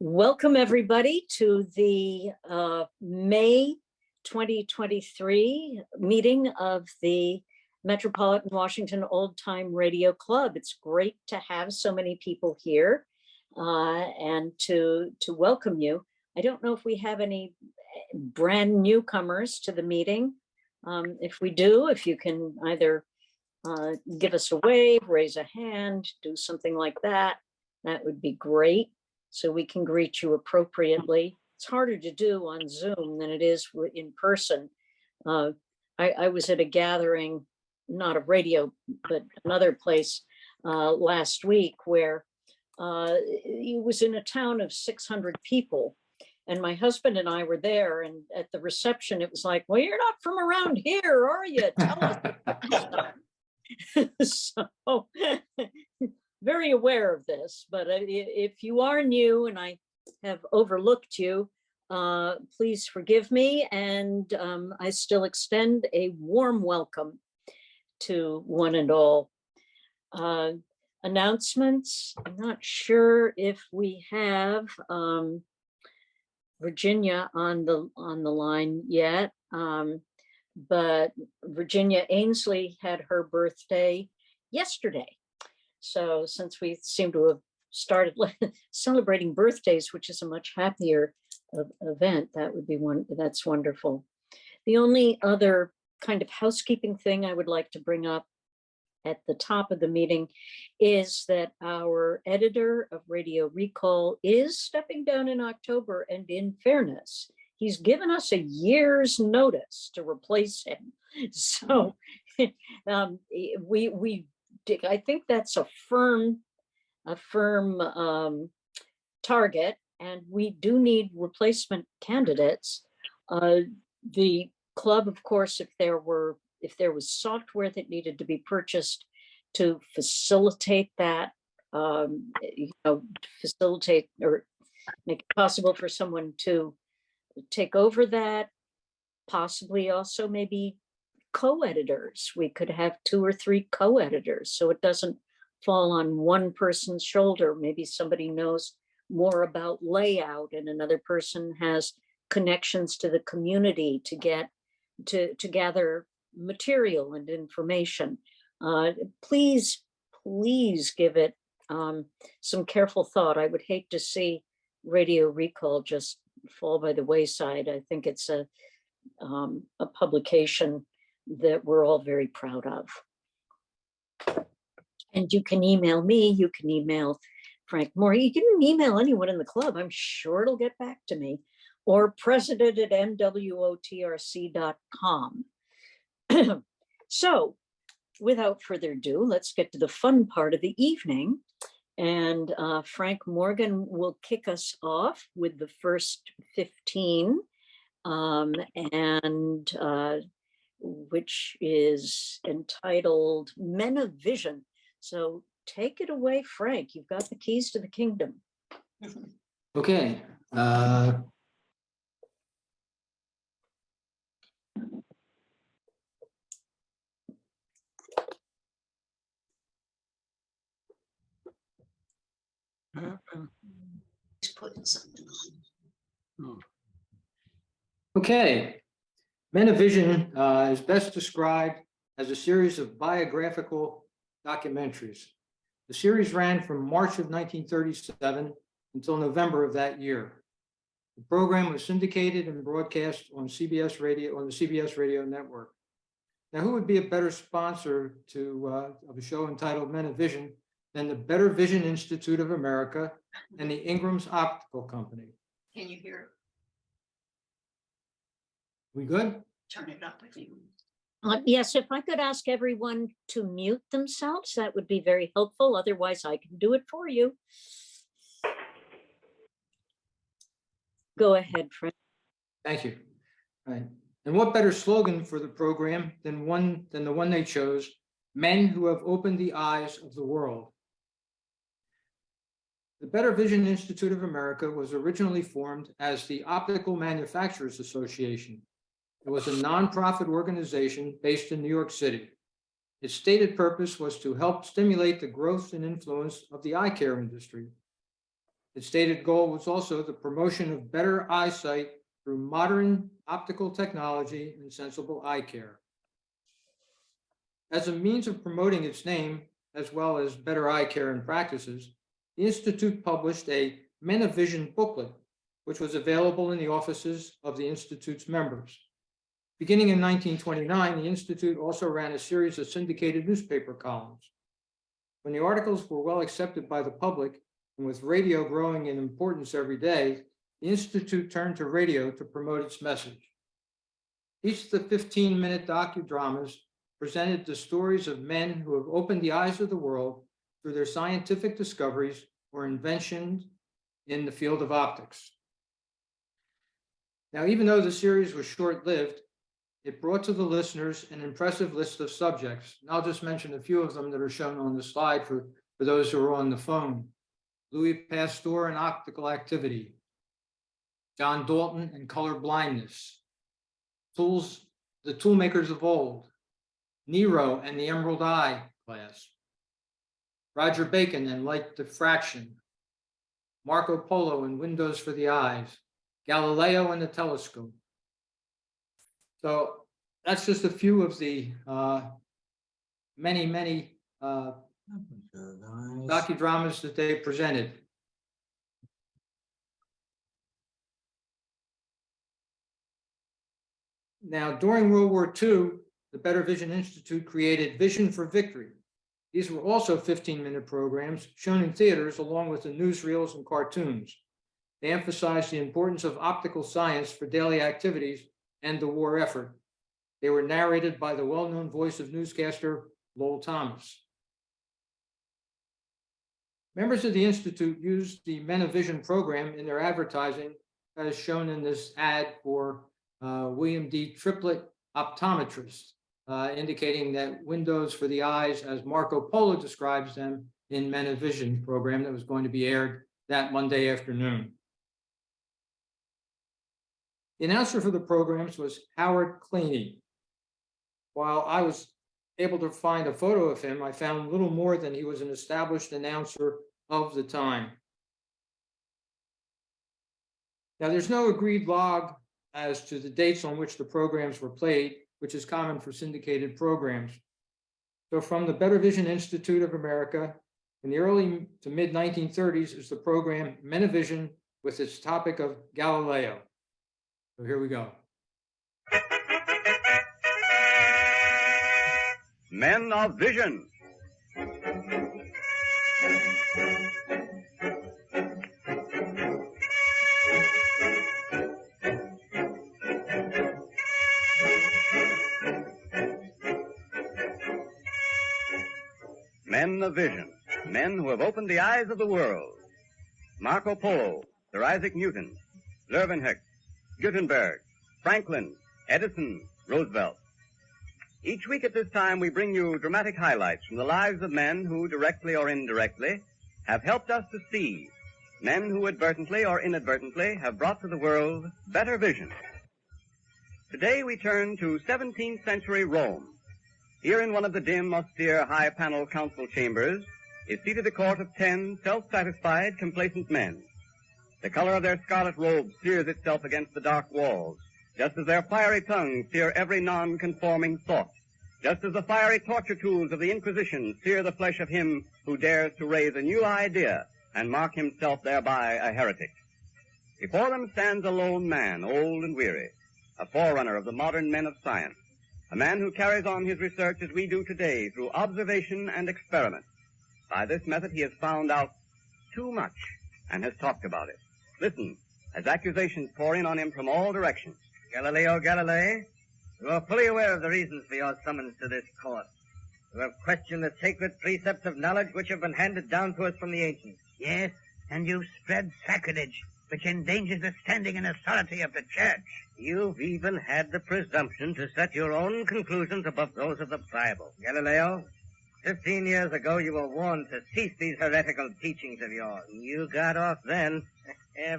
Welcome everybody to the May 2023 meeting of the Metropolitan Washington Old Time Radio Club. It's great to have so many people here and to welcome you. I don't know if we have any brand newcomers to the meeting. If we do, if you can either give us a wave, raise a hand, do something like that, that would be great, so we can greet you appropriately. It's harder to do on Zoom than it is in person. I was at a gathering, not a radio, but another place last week where it was in a town of 600 people. And my husband and I were there, and at the reception, it was like, well, you're not from around here, are you? Tell us. So very aware of this, but if you are new and I have overlooked you, please forgive me, and I still extend a warm welcome to one and all. Announcements, I'm not sure if we have Virginia on the line yet, but Virginia Ainsley had her birthday yesterday. So since we seem to have started celebrating birthdays, which is a much happier event, that would be that's wonderful. The only other kind of housekeeping thing I would like to bring up at the top of the meeting is that our editor of Radio Recall is stepping down in October, and in fairness, he's given us a year's notice to replace him. So I think that's a firm target, and we do need replacement candidates. The club, of course, if there was software that needed to be purchased to facilitate that, facilitate or make it possible for someone to take over that, possibly also maybe co-editors. We could have 2 or 3 co-editors, so it doesn't fall on one person's shoulder. Maybe somebody knows more about layout and another person has connections to the community to get to gather material and information. Please give it some careful thought. I would hate to see Radio Recall just fall by the wayside. I think it's a publication that we're all very proud of. And you can email me, you can email Frank Moore, you can email anyone in the club. I'm sure it'll get back to me, or president@MWOTRC.com. So without further ado, let's get to the fun part of the evening. And Frank Morgan will kick us off with the first 15, which is entitled Men of Vision. So take it away, Frank. You've got the keys to the kingdom. Okay. Just putting something on. Okay. Men of Vision is best described as a series of biographical documentaries. The series ran from March of 1937 until November of that year. The program was syndicated and broadcast on CBS Radio, on the CBS Radio network. Now, who would be a better sponsor of a show entitled Men of Vision than the Better Vision Institute of America and the Ingram's Optical Company? Can you hear it? We good? Turn it up if you. Yes, if I could ask everyone to mute themselves, that would be very helpful. Otherwise, I can do it for you. Go ahead, Frank. Thank you. All right. And what better slogan for the program than the one they chose, Men Who Have Opened the Eyes of the World. The Better Vision Institute of America was originally formed as the Optical Manufacturers Association. It was a nonprofit organization based in New York City. Its stated purpose was to help stimulate the growth and influence of the eye care industry. Its stated goal was also the promotion of better eyesight through modern optical technology and sensible eye care. As a means of promoting its name, as well as better eye care and practices, the Institute published a MWOTRC booklet, which was available in the offices of the Institute's members. Beginning in 1929, the Institute also ran a series of syndicated newspaper columns. When the articles were well accepted by the public, and with radio growing in importance every day, the Institute turned to radio to promote its message. Each of the 15-minute docudramas presented the stories of men who have opened the eyes of the world through their scientific discoveries or inventions in the field of optics. Now, even though the series was short-lived, it brought to the listeners an impressive list of subjects. And I'll just mention a few of them that are shown on the slide for those who are on the phone. Louis Pasteur and optical activity, John Dalton and color blindness, the toolmakers of old, Nero and the Emerald Eye class, Roger Bacon and light diffraction, Marco Polo and windows for the eyes, Galileo and the telescope. So that's just a few of the many docudramas that they presented. Now, during World War II, the Better Vision Institute created Vision for Victory. These were also 15-minute programs shown in theaters along with the newsreels and cartoons. They emphasized the importance of optical science for daily activities and the war effort. They were narrated by the well-known voice of newscaster Lowell Thomas. Members of the Institute used the Men of Vision program in their advertising, as shown in this ad for William D. Triplett, optometrist, indicating that windows for the eyes, as Marco Polo describes them in Men of Vision program that was going to be aired that Monday afternoon. The announcer for the programs was Howard Cleaney. While I was able to find a photo of him, I found little more than he was an established announcer of the time. Now, there's no agreed log as to the dates on which the programs were played, which is common for syndicated programs. So from the Better Vision Institute of America, in the early to mid 1930s is the program Men of Vision with its topic of Galileo. So here we go. Men of Vision. Men of Vision, men who have opened the eyes of the world. Marco Polo, Sir Isaac Newton, Leeuwenhoek, Gutenberg, Franklin, Edison, Roosevelt. Each week at this time, we bring you dramatic highlights from the lives of men who, directly or indirectly, have helped us to see, men who advertently or inadvertently have brought to the world better vision. Today we turn to 17th century Rome. Here in one of the dim, austere, high-paneled council chambers is seated a court of 10 self-satisfied, complacent men. The color of their scarlet robes sears itself against the dark walls, just as their fiery tongues sear every non-conforming thought, just as the fiery torture tools of the Inquisition sear the flesh of him who dares to raise a new idea and mark himself thereby a heretic. Before them stands a lone man, old and weary, a forerunner of the modern men of science, a man who carries on his research as we do today through observation and experiment. By this method he has found out too much and has talked about it. Listen, as accusations pour in on him from all directions. Galileo Galilei, you are fully aware of the reasons for your summons to this court. You have questioned the sacred precepts of knowledge which have been handed down to us from the ancients. Yes, and you've spread sacrilege, which endangers the standing and authority of the church. You've even had the presumption to set your own conclusions above those of the Bible. Galileo, 15 years ago you were warned to cease these heretical teachings of yours. You got off then,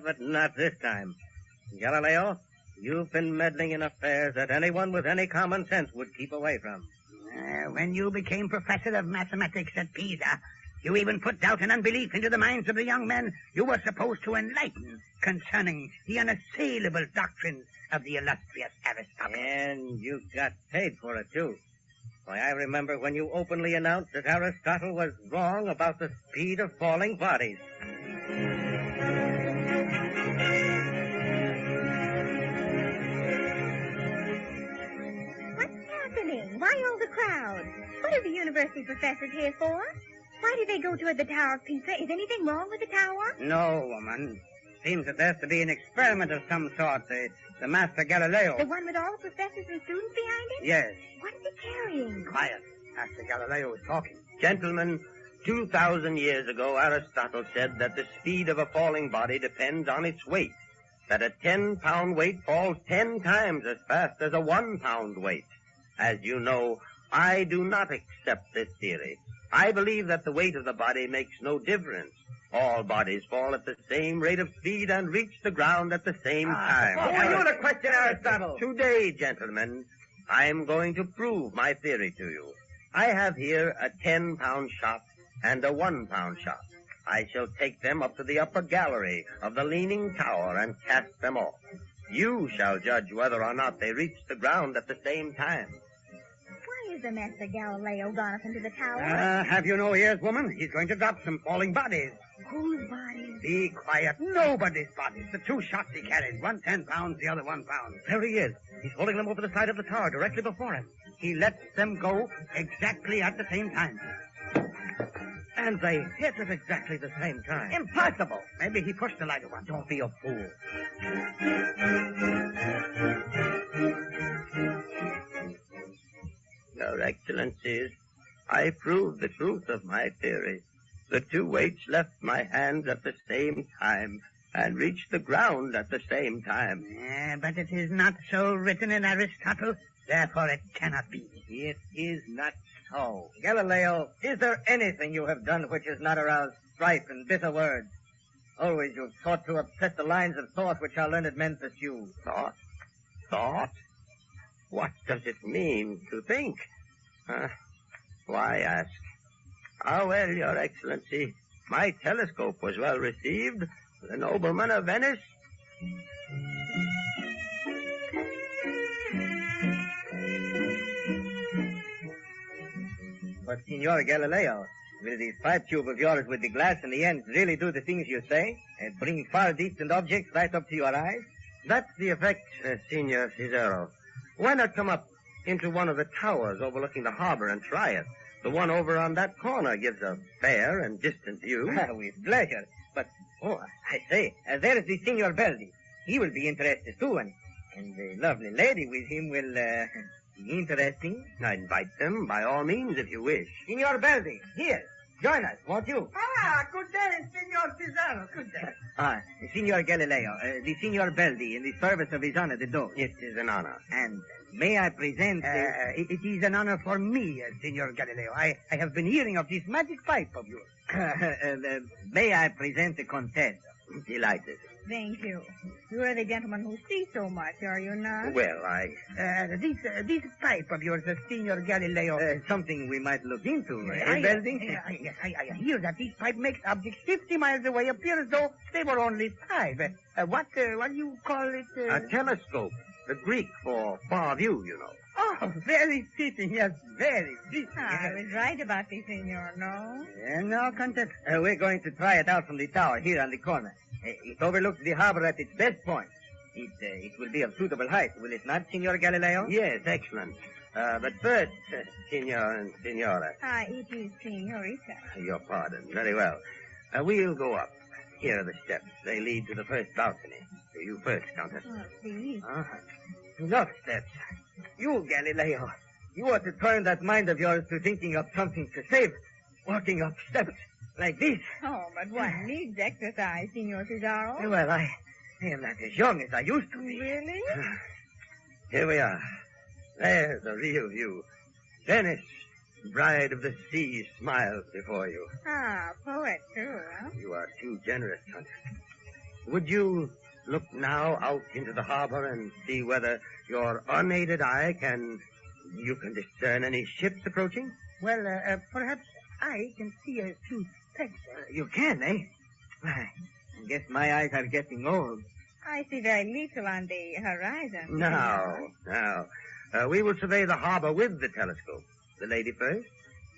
but not this time. Galileo, you've been meddling in affairs that anyone with any common sense would keep away from. When you became professor of mathematics at Pisa, You even put doubt and unbelief into the minds of the young men you were supposed to enlighten concerning the unassailable doctrines of the illustrious Aristotle. And you got paid for it, too. Why, I remember when you openly announced that Aristotle was wrong about the speed of falling bodies. What's happening? Why all the crowd? What are the university professors here for? Why did they go toward the Tower of Pisa? Is anything wrong with the tower? No, woman. Seems that there's to be an experiment of some sort. The Master Galileo. The one with all the professors and students behind it? Yes. What is it carrying? Quiet. Master Galileo is talking. Gentlemen, 2,000 years ago, Aristotle said that the speed of a falling body depends on its weight, that a 10-pound weight falls 10 times as fast as a 1-pound weight. As you know, I do not accept this theory. I believe that the weight of the body makes no difference. All bodies fall at the same rate of speed and reach the ground at the same time. Who are you to question Aristotle? Today, gentlemen, I am going to prove my theory to you. I have here a 10-pound shot and a 1-pound shot. I shall take them up to the upper gallery of the Leaning Tower and cast them off. You shall judge whether or not they reach the ground at the same time. Why is the Master Galileo gone up into the tower? Have you no ears, woman? He's going to drop some falling bodies. Whose bodies? Be quiet. Nobody's bodies. The 2 shots he carried. One 10 pounds, the other 1 pound. There he is. He's holding them over the side of the tower directly before him. He lets them go exactly at the same time. And they hit at exactly the same time. Impossible. Maybe he pushed the lighter one. Don't be a fool. Your Excellencies, I proved the truth of my theory. The 2 weights left my hands at the same time and reached the ground at the same time. But it is not so written in Aristotle. Therefore, it cannot be. It is not so. Galileo, is there anything you have done which has not aroused strife and bitter words? Always you've sought to upset the lines of thought which our learned men pursue. Thought? Thought? What does it mean to think? Why ask? Well, Your Excellency, my telescope was well received. The noblemen of Venice. But, Signor Galileo, will this pipe tube of yours with the glass in the ends really do the things you say? And bring far distant objects right up to your eyes? That's the effect, Signor Cesaro. Why not come up into one of the towers overlooking the harbor and try it? The one over on that corner gives a fair and distant view. With pleasure. But, I say, there is the Signor Beldi. He will be interested too, and the lovely lady with him will be interesting. I invite them, by all means, if you wish. Signor Beldi, here, join us, won't you? Good day, Signor Cesaro. Good day. Signor Galileo, the Signor Beldi, in the service of His Honor the Doge. It is an honor. And may I present... it is an honor for me, Signor Galileo. I have been hearing of this magic pipe of yours. May I present the Contessa? Delighted. Thank you. You are the gentleman who sees so much, are you not? Well, This pipe of yours, Signor Galileo, something we might look into, Beldi? I hear that this pipe makes objects 50 miles away appear as though they were only 5. What do you call it? a telescope. The Greek for far view, you know. Oh, very fitting, yes, very fitting. I was right about this, Signor, no? No, Countess. We're going to try it out from the tower here on the corner. It overlooks the harbor at its best point. It will be of suitable height, will it not, Signor Galileo? Yes, excellent. But first, Signor and Signora. It is Signorita. Your pardon. Very well. We'll go up. Here are the steps. They lead to the first balcony. You first, Countess. Oh, please. Look, steps. You, Galileo, you ought to turn that mind of yours to thinking of something to save. Walking up steps like this. Oh, but one needs exercise, Signor Cesaro. Well, I am not as young as I used to be. Really? Here we are. There's a real view. Venice, bride of the sea, smiles before you. Poet, too, huh? You are too generous, Countess. Would you look now out into the harbor and see whether your unaided eye can discern any ships approaching? Well, perhaps I can see a few specks. You can, eh? I guess my eyes are getting old. I see very little on the horizon. No. We will survey the harbor with the telescope. The lady first.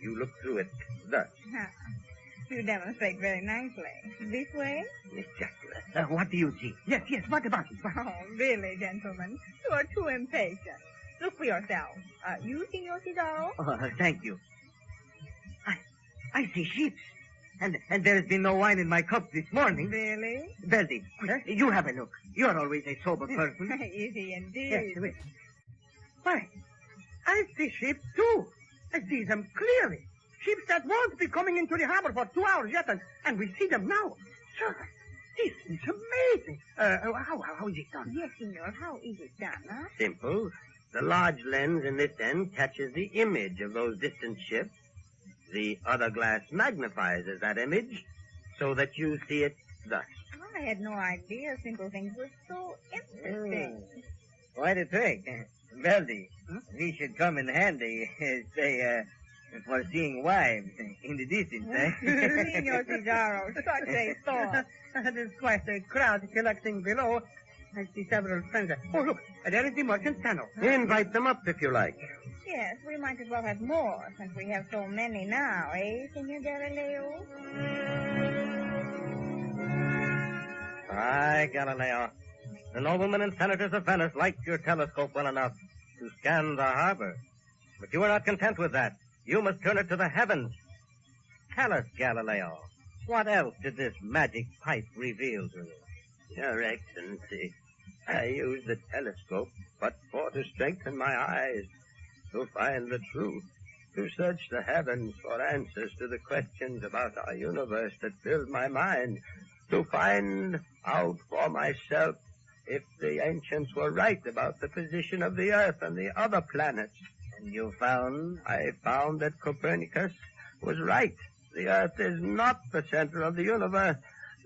You look through it thus. You demonstrate very nicely. This way? Exactly. What do you see? Yes, what about it? Oh, really, gentlemen, you are too impatient. Look for yourself. You, Signor Cesaro? Oh, thank you. I see ships. And there has been no wine in my cup this morning. Really? Beldy, quick, you have a look. You're always a sober person. Is he indeed? Yes, wait. Why, I see ships too. I see them clearly. Ships that won't be coming into the harbor for 2 hours yet, and we see them now. Sir, this is amazing. How is it done? Yes, Signor. How is it done, huh? Simple. The large lens in this end catches the image of those distant ships. The other glass magnifies that image so that you see it thus. I had no idea simple things were so interesting. Quite a trick. Beldy, we should come in handy, say, for seeing wives in the distance, eh? Signor Cesaro, such a thought. There's quite a crowd collecting below. I see several friends. Oh, look, there is the merchant tunnel. Invite them up if you like. Yes, we might as well have more, since we have so many now, eh, Signor Galileo? Aye, Galileo. The noblemen and senators of Venice liked your telescope well enough to scan the harbor. But you are not content with that. You must turn it to the heavens. Tell us, Galileo, what else did this magic pipe reveal to you? Your Excellency, I use the telescope but for to strengthen my eyes, to find the truth, to search the heavens for answers to the questions about our universe that filled my mind, to find out for myself if the ancients were right about the position of the Earth and the other planets. And you found? I found that Copernicus was right. The Earth is not the center of the universe.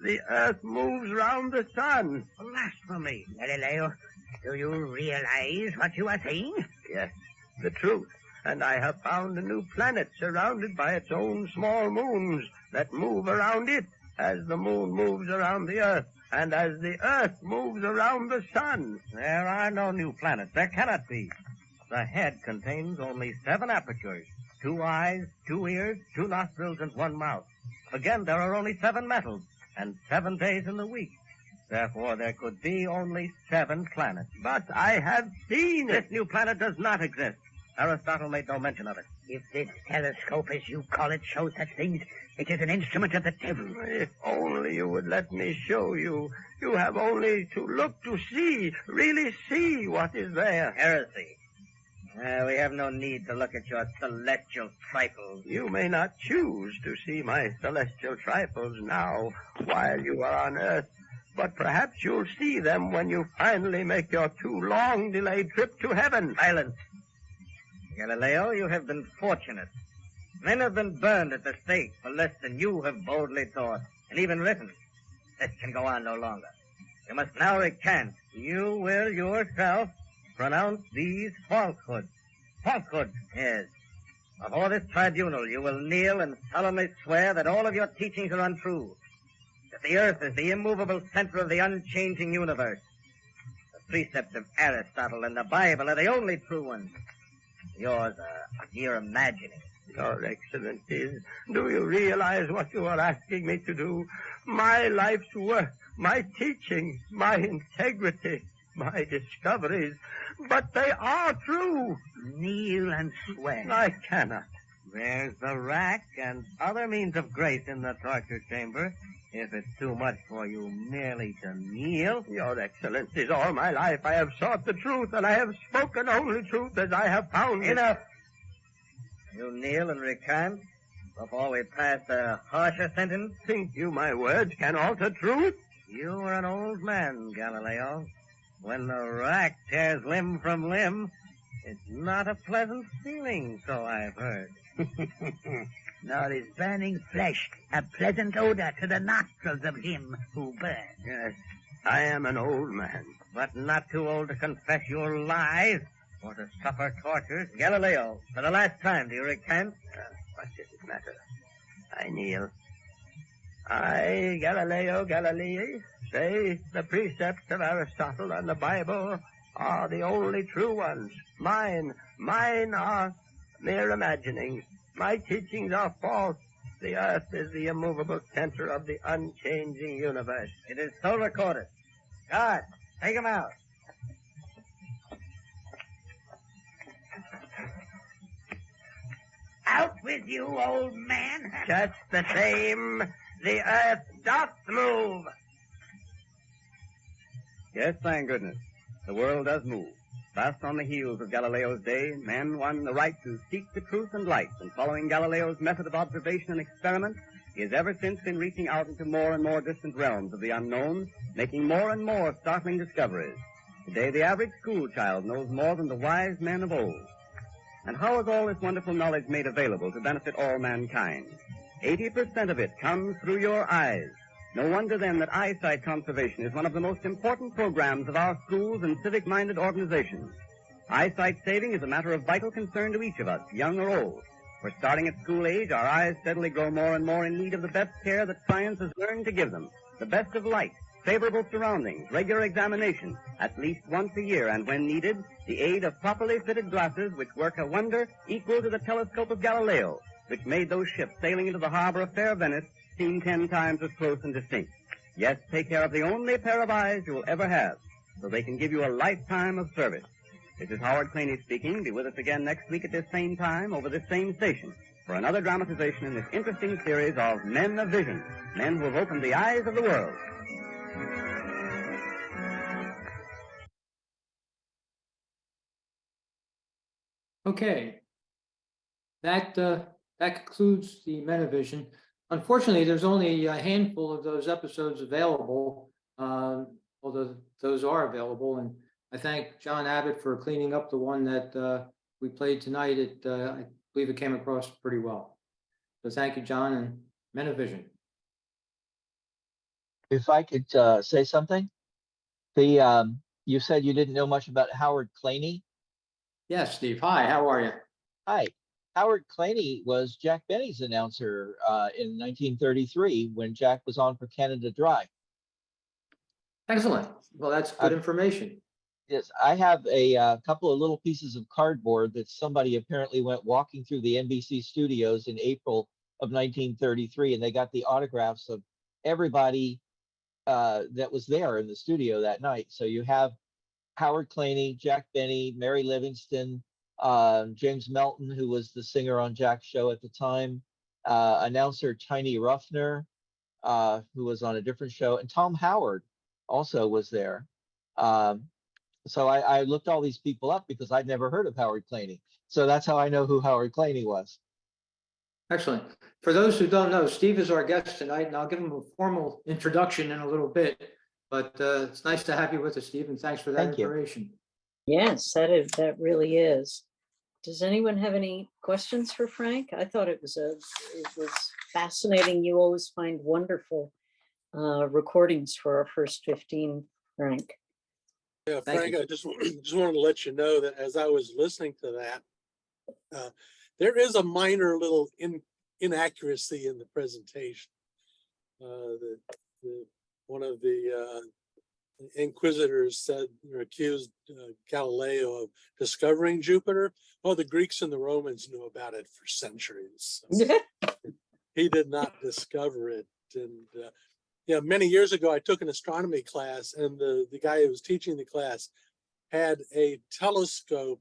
The Earth moves round the sun. Blasphemy, Galileo. Do you realize what you are saying? Yes, the truth. And I have found a new planet surrounded by its own small moons that move around it as the moon moves around the Earth and as the Earth moves around the sun. There are no new planets. There cannot be. The head contains only 7 apertures, 2 eyes, 2 ears, 2 nostrils, and 1 mouth. Again, there are only 7 metals and 7 days in the week. Therefore, there could be only 7 planets. But I have seen it. This new planet does not exist. Aristotle made no mention of it. If this telescope, as you call it, shows such things, it is an instrument of the devil. If only you would let me show you. You have only to look to see, really see what is there. Heresy. We have no need to look at your celestial trifles. You may not choose to see my celestial trifles now while you are on Earth, but perhaps you'll see them when you finally make your too long-delayed trip to heaven. Silence. Galileo, you have been fortunate. Men have been burned at the stake for less than you have boldly taught, and even written. This can go on no longer. You must now recant. You will yourself pronounce these falsehoods. Falsehoods? Yes. Before this tribunal, you will kneel and solemnly swear that all of your teachings are untrue, that the Earth is the immovable center of the unchanging universe. The precepts of Aristotle and the Bible are the only true ones. Yours are mere imagining. Your Excellencies, do you realize what you are asking me to do? My life's work, my teachings, my integrity, my discoveries, but they are true. Kneel and swear. I cannot. There's the rack and other means of grace in the torture chamber, if it's too much for you merely to kneel. Your Excellencies, all my life I have sought the truth, and I have spoken only truth as I have found it. Enough. You kneel and recant before we pass a harsher sentence? Think you my words can alter truth? You are an old man, Galileo. When the rack tears limb from limb, it's not a pleasant feeling, so I've heard. Nor is burning flesh a pleasant odor to the nostrils of him who burns. Yes, I am an old man, but not too old to confess your lies or to suffer tortures. Galileo, for the last time, do you recant? What does it matter? I kneel. I, Galileo Galilei, say the precepts of Aristotle and the Bible are the only true ones. Mine are mere imaginings. My teachings are false. The earth is the immovable center of the unchanging universe. It is so recorded. God, take him out. Out with you, old man. Just the same, the earth doth move. Yes, thank goodness. The world does move. Fast on the heels of Galileo's day, man won the right to seek the truth and light, and following Galileo's method of observation and experiment, he has ever since been reaching out into more and more distant realms of the unknown, making more and more startling discoveries. Today, the average school child knows more than the wise men of old. And how is all this wonderful knowledge made available to benefit all mankind? 80% of it comes through your eyes. No wonder then that eyesight conservation is one of the most important programs of our schools and civic-minded organizations. Eyesight saving is a matter of vital concern to each of us, young or old. For starting at school age, our eyes steadily grow more and more in need of the best care that science has learned to give them. The best of light, favorable surroundings, regular examination, at least once a year, and when needed, the aid of properly fitted glasses which work a wonder equal to the telescope of Galileo, which made those ships sailing into the harbor of fair Venice seem 10 times as close and distinct. Yes, take care of the only pair of eyes you will ever have, so they can give you a lifetime of service. This is Howard Claney speaking. Be with us again next week at this same time over this same station for another dramatization in this interesting series of Men of Vision, men who have opened the eyes of the world. Okay. That concludes the Menavision. Unfortunately, there's only a handful of those episodes available, although those are available. And I thank John Abbott for cleaning up the one that we played tonight. I believe it came across pretty well. So thank you, John, and Menavision. If I could say something, you said you didn't know much about Howard Claney. Yes, Steve. Hi, how are you? Hi. Howard Claney was Jack Benny's announcer in 1933 when Jack was on for Canada Dry. Excellent. Well, that's good information. Yes, I have a couple of little pieces of cardboard that somebody apparently went walking through the NBC studios in April of 1933, and they got the autographs of everybody that was there in the studio that night. So you have Howard Claney, Jack Benny, Mary Livingston, James Melton, who was the singer on Jack's show at the time, announcer Tiny Ruffner, who was on a different show, and Tom Howard also was there. So I looked all these people up because I'd never heard of Howard Claney. So that's how I know who Howard Claney was. Excellent. For those who don't know, Steve is our guest tonight, and I'll give him a formal introduction in a little bit. But it's nice to have you with us, Steve, and thanks for that information. Yes, that really is. Does anyone have any questions for Frank? I thought it was fascinating. You always find wonderful recordings for our first 15, Frank. Yeah, Frank, I just wanted to let you know that as I was listening to that, there is a minor little inaccuracy in the presentation. One of the inquisitors said or accused Galileo of discovering Jupiter. Well, the Greeks and the Romans knew about it for centuries. So he did not discover it. And many years ago, I took an astronomy class, and the guy who was teaching the class had a telescope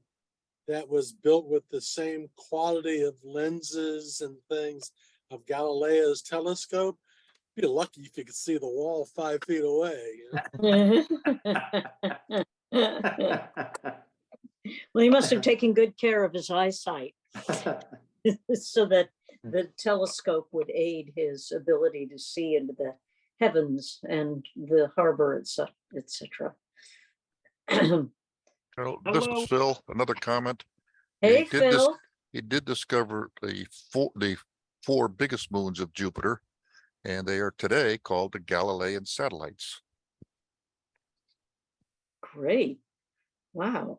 that was built with the same quality of lenses and things of Galileo's telescope. You'd be lucky if you could see the wall 5 feet away. You know? Well, he must have taken good care of his eyesight so that the telescope would aid his ability to see into the heavens and the harbor, etc. Well, this is Phil. Another comment. Hey, Phil. He did discover the four biggest moons of Jupiter, and they are today called the Galilean satellites. Great. Wow.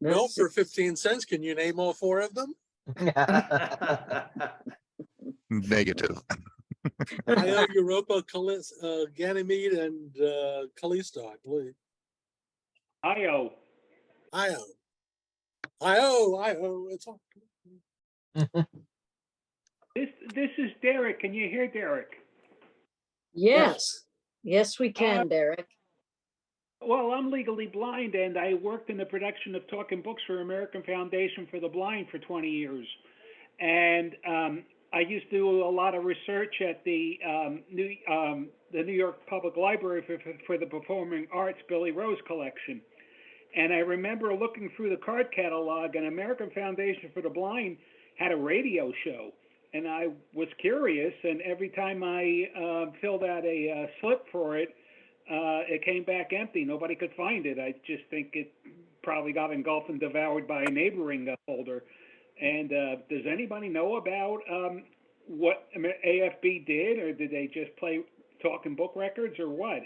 Well, for 15 cents, can you name all 4 of them? Negative. Io, Europa, Ganymede, and Callisto, I believe. Io. Io. Io. It's all. This is Derek. Can you hear Derek? Yes. Yes, we can, Derek. Well, I'm legally blind, and I worked in the production of Talking Books for American Foundation for the Blind for 20 years. And I used to do a lot of research at the New York Public Library for the Performing Arts Billy Rose collection. And I remember looking through the card catalog, and American Foundation for the Blind had a radio show. And I was curious, and every time I filled out a slip for it, it came back empty. Nobody could find it. I just think it probably got engulfed and devoured by a neighboring folder. And does anybody know about what AFB did, or did they just play talking book records, or what?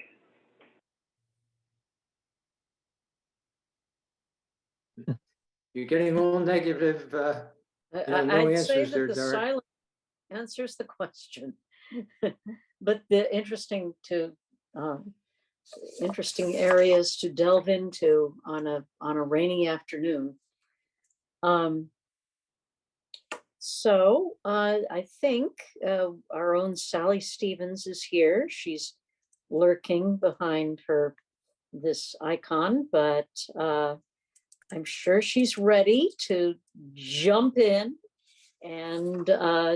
You're getting all negative. No I'd say answers that there, the Derek. silence answers the question. But the interesting areas to delve into on a rainy afternoon. So I think our own Sally Stevens is here. She's lurking behind this icon, but I'm sure she's ready to jump in and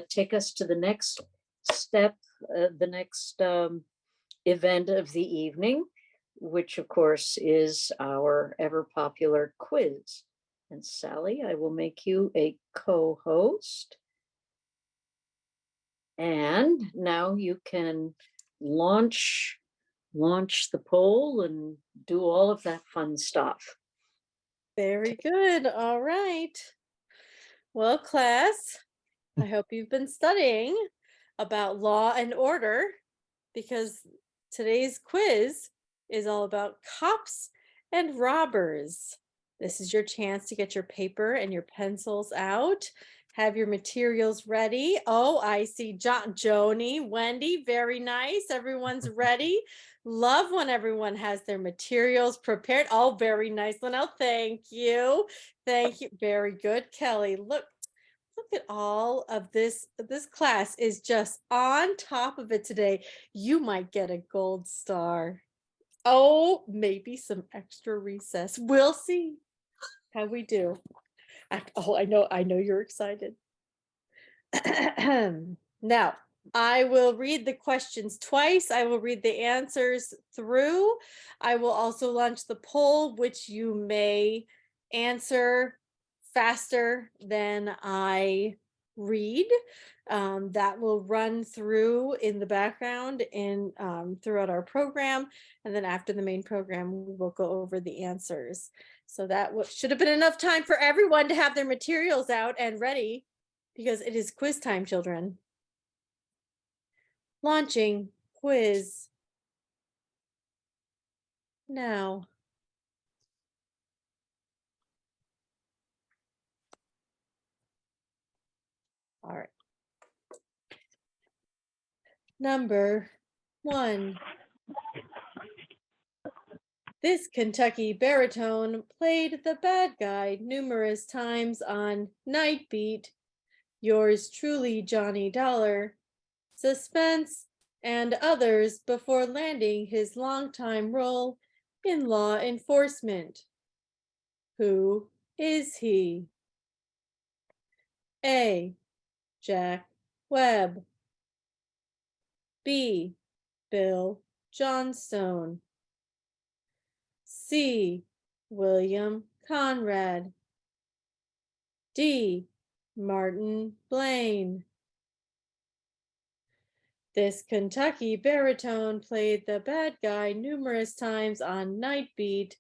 take us to the next step, the next event of the evening, which of course is our ever popular quiz. And Sally, I will make you a co-host. And now you can launch the poll and do all of that fun stuff. Very good. All right. Well, class, I hope you've been studying about law and order, because today's quiz is all about cops and robbers. This is your chance to get your paper and your pencils out. Have your materials ready. Oh, I see Joni, Wendy, very nice. Everyone's ready. Love when everyone has their materials prepared. Oh, very nice, Linnell. Thank you. Thank you. Very good, Kelly. Look at all of this. This class is just on top of it today. You might get a gold star. Oh, maybe some extra recess. We'll see how we do. I know you're excited. Now, I will read the questions twice. I will read the answers through. I will also launch the poll, which you may answer faster than I read. That will run through in the background throughout our program. And then after the main program, we will go over the answers. So that should have been enough time for everyone to have their materials out and ready, because it is quiz time, children. Launching quiz now. All right. Number 1. This Kentucky baritone played the bad guy numerous times on Night Beat, Yours Truly, Johnny Dollar, Suspense, and others before landing his longtime role in law enforcement. Who is he? A. Jack Webb. B. Bill Johnstone. C. William Conrad. D. Martin Blaine. This Kentucky baritone played the bad guy numerous times on Night Beat,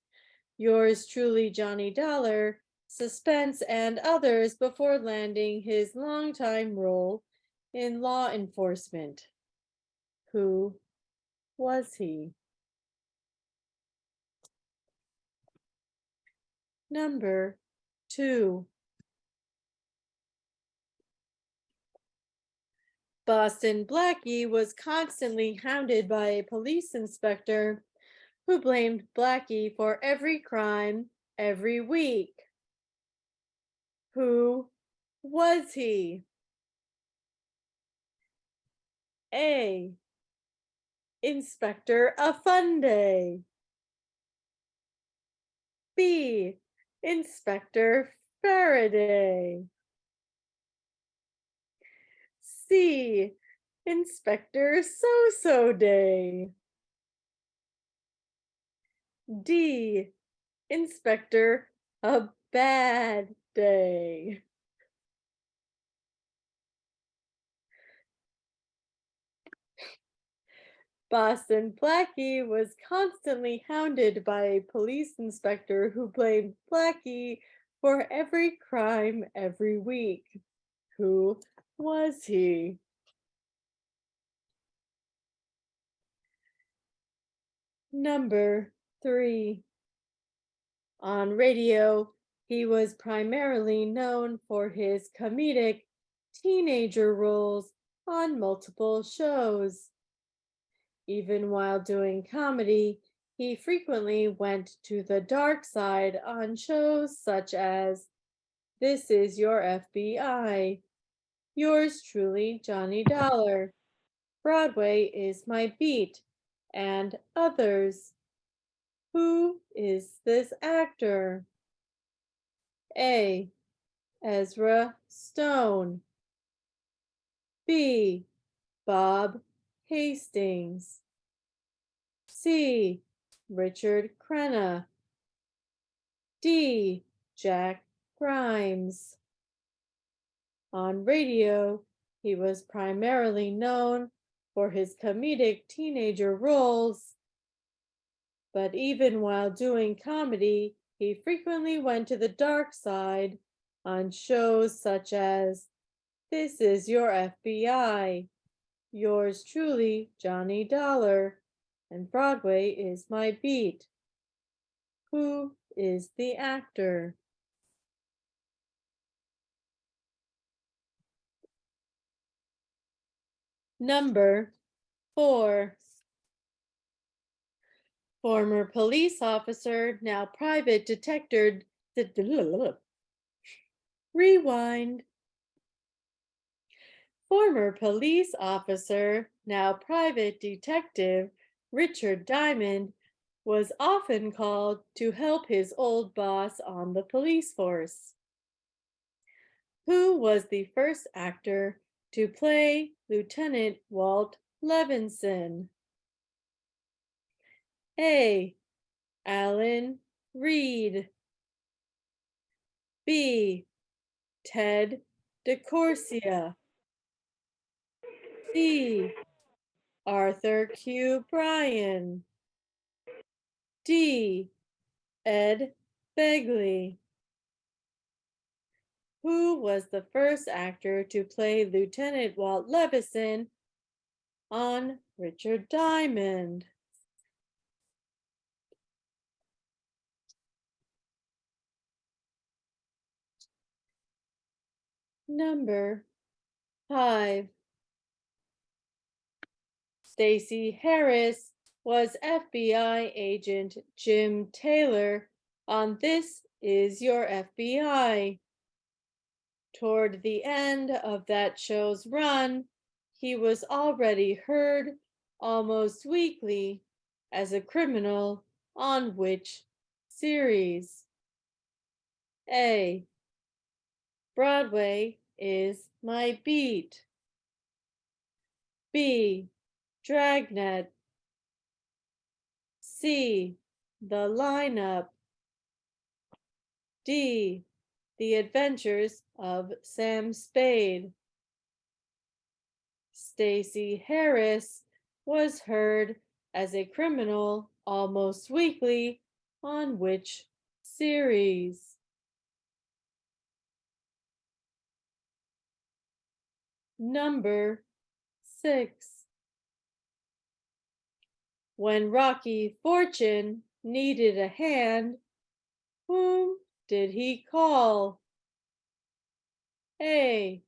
Yours Truly, Johnny Dollar, Suspense, and others before landing his longtime role in law enforcement. Who was he? Number 2. Boston Blackie was constantly hounded by a police inspector who blamed Blackie for every crime every week. Who was he? A. Inspector Afunde. B. Inspector Faraday. C. Inspector So-So Day. D. Inspector A Bad Day. Boston Blackie was constantly hounded by a police inspector who blamed Blackie for every crime every week. Who was he? Number 3. On radio, he was primarily known for his comedic teenager roles on multiple shows. Even while doing comedy, he frequently went to the dark side on shows such as This Is Your FBI, Yours Truly, Johnny Dollar, Broadway Is My Beat, and others. Who is this actor? A. Ezra Stone. B. Bob Hastings. C. Richard Crenna. D. Jack Grimes. On radio, he was primarily known for his comedic teenager roles, but even while doing comedy, he frequently went to the dark side on shows such as This Is Your FBI, Yours Truly, Johnny Dollar, and Broadway Is My Beat. Who is the actor? Number 4. Former police officer, now private detective. Rewind. Former police officer, now private detective, Richard Diamond was often called to help his old boss on the police force. Who was the first actor to play Lieutenant Walt Levinson? A. Alan Reed. B. Ted DeCorsia. C. Arthur Q. Bryan. D. Ed Begley. Who was the first actor to play Lieutenant Walt Levinson on Richard Diamond? Number 5. Stacey Harris was FBI agent Jim Taylor on This Is Your FBI. Toward the end of that show's run, he was already heard almost weekly as a criminal on which series? A. Broadway Is My Beat. B. Dragnet. C. The Lineup. D. The Adventures of Sam Spade. Stacey Harris was heard as a criminal almost weekly on which series? Number 6. When Rocky Fortune needed a hand, whom did he call? A.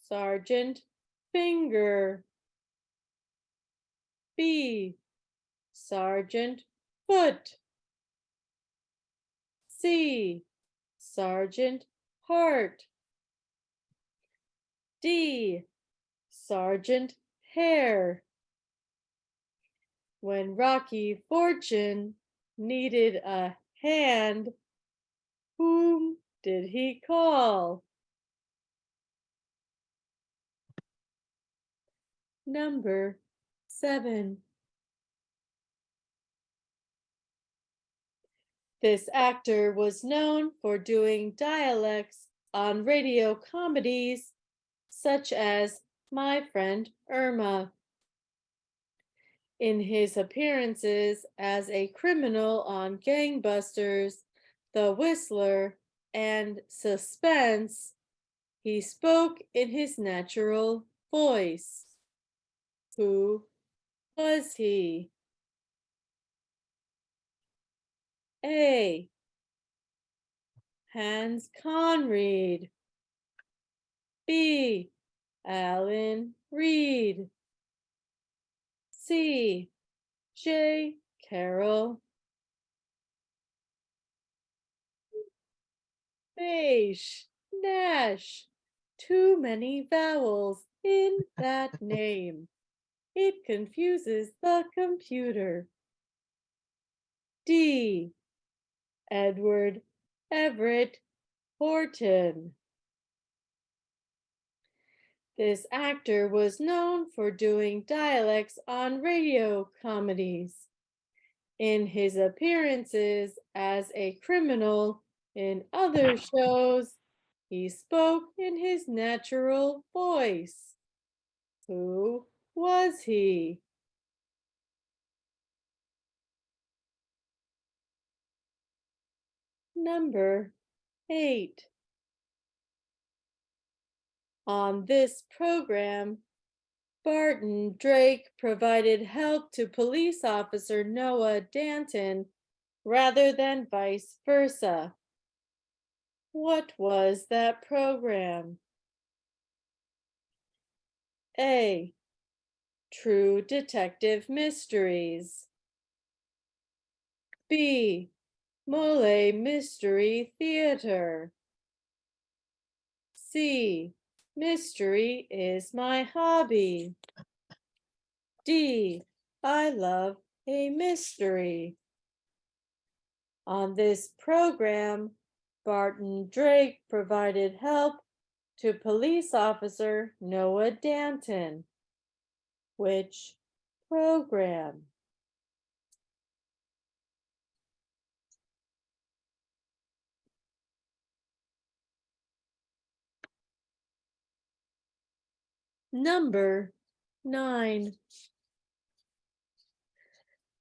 Sergeant finger. B, sergeant, foot. C, sergeant, heart. D, sergeant, hair. When Rocky Fortune needed a hand, whom did he call? Number 7. This actor was known for doing dialects on radio comedies such as My Friend Irma. In his appearances as a criminal on Gangbusters, The Whistler, and Suspense, he spoke in his natural voice. Who was he? A, Hans Conried. B, Alan Reed. C, J. Carroll. Beige, Nash. Too many vowels in that name. It confuses the computer. D, Edward Everett Horton. This actor was known for doing dialects on radio comedies. In his appearances as a criminal in other shows, he spoke in his natural voice. Who was he? Number 8. On this program, Barton Drake provided help to police officer Noah Danton rather than vice versa. What was that program? A, True Detective Mysteries. B, Mole Mystery Theater. C, Mystery is my hobby. D, I love a mystery. On this program, Barton Drake provided help to police officer Noah Danton. Which program? Number 9.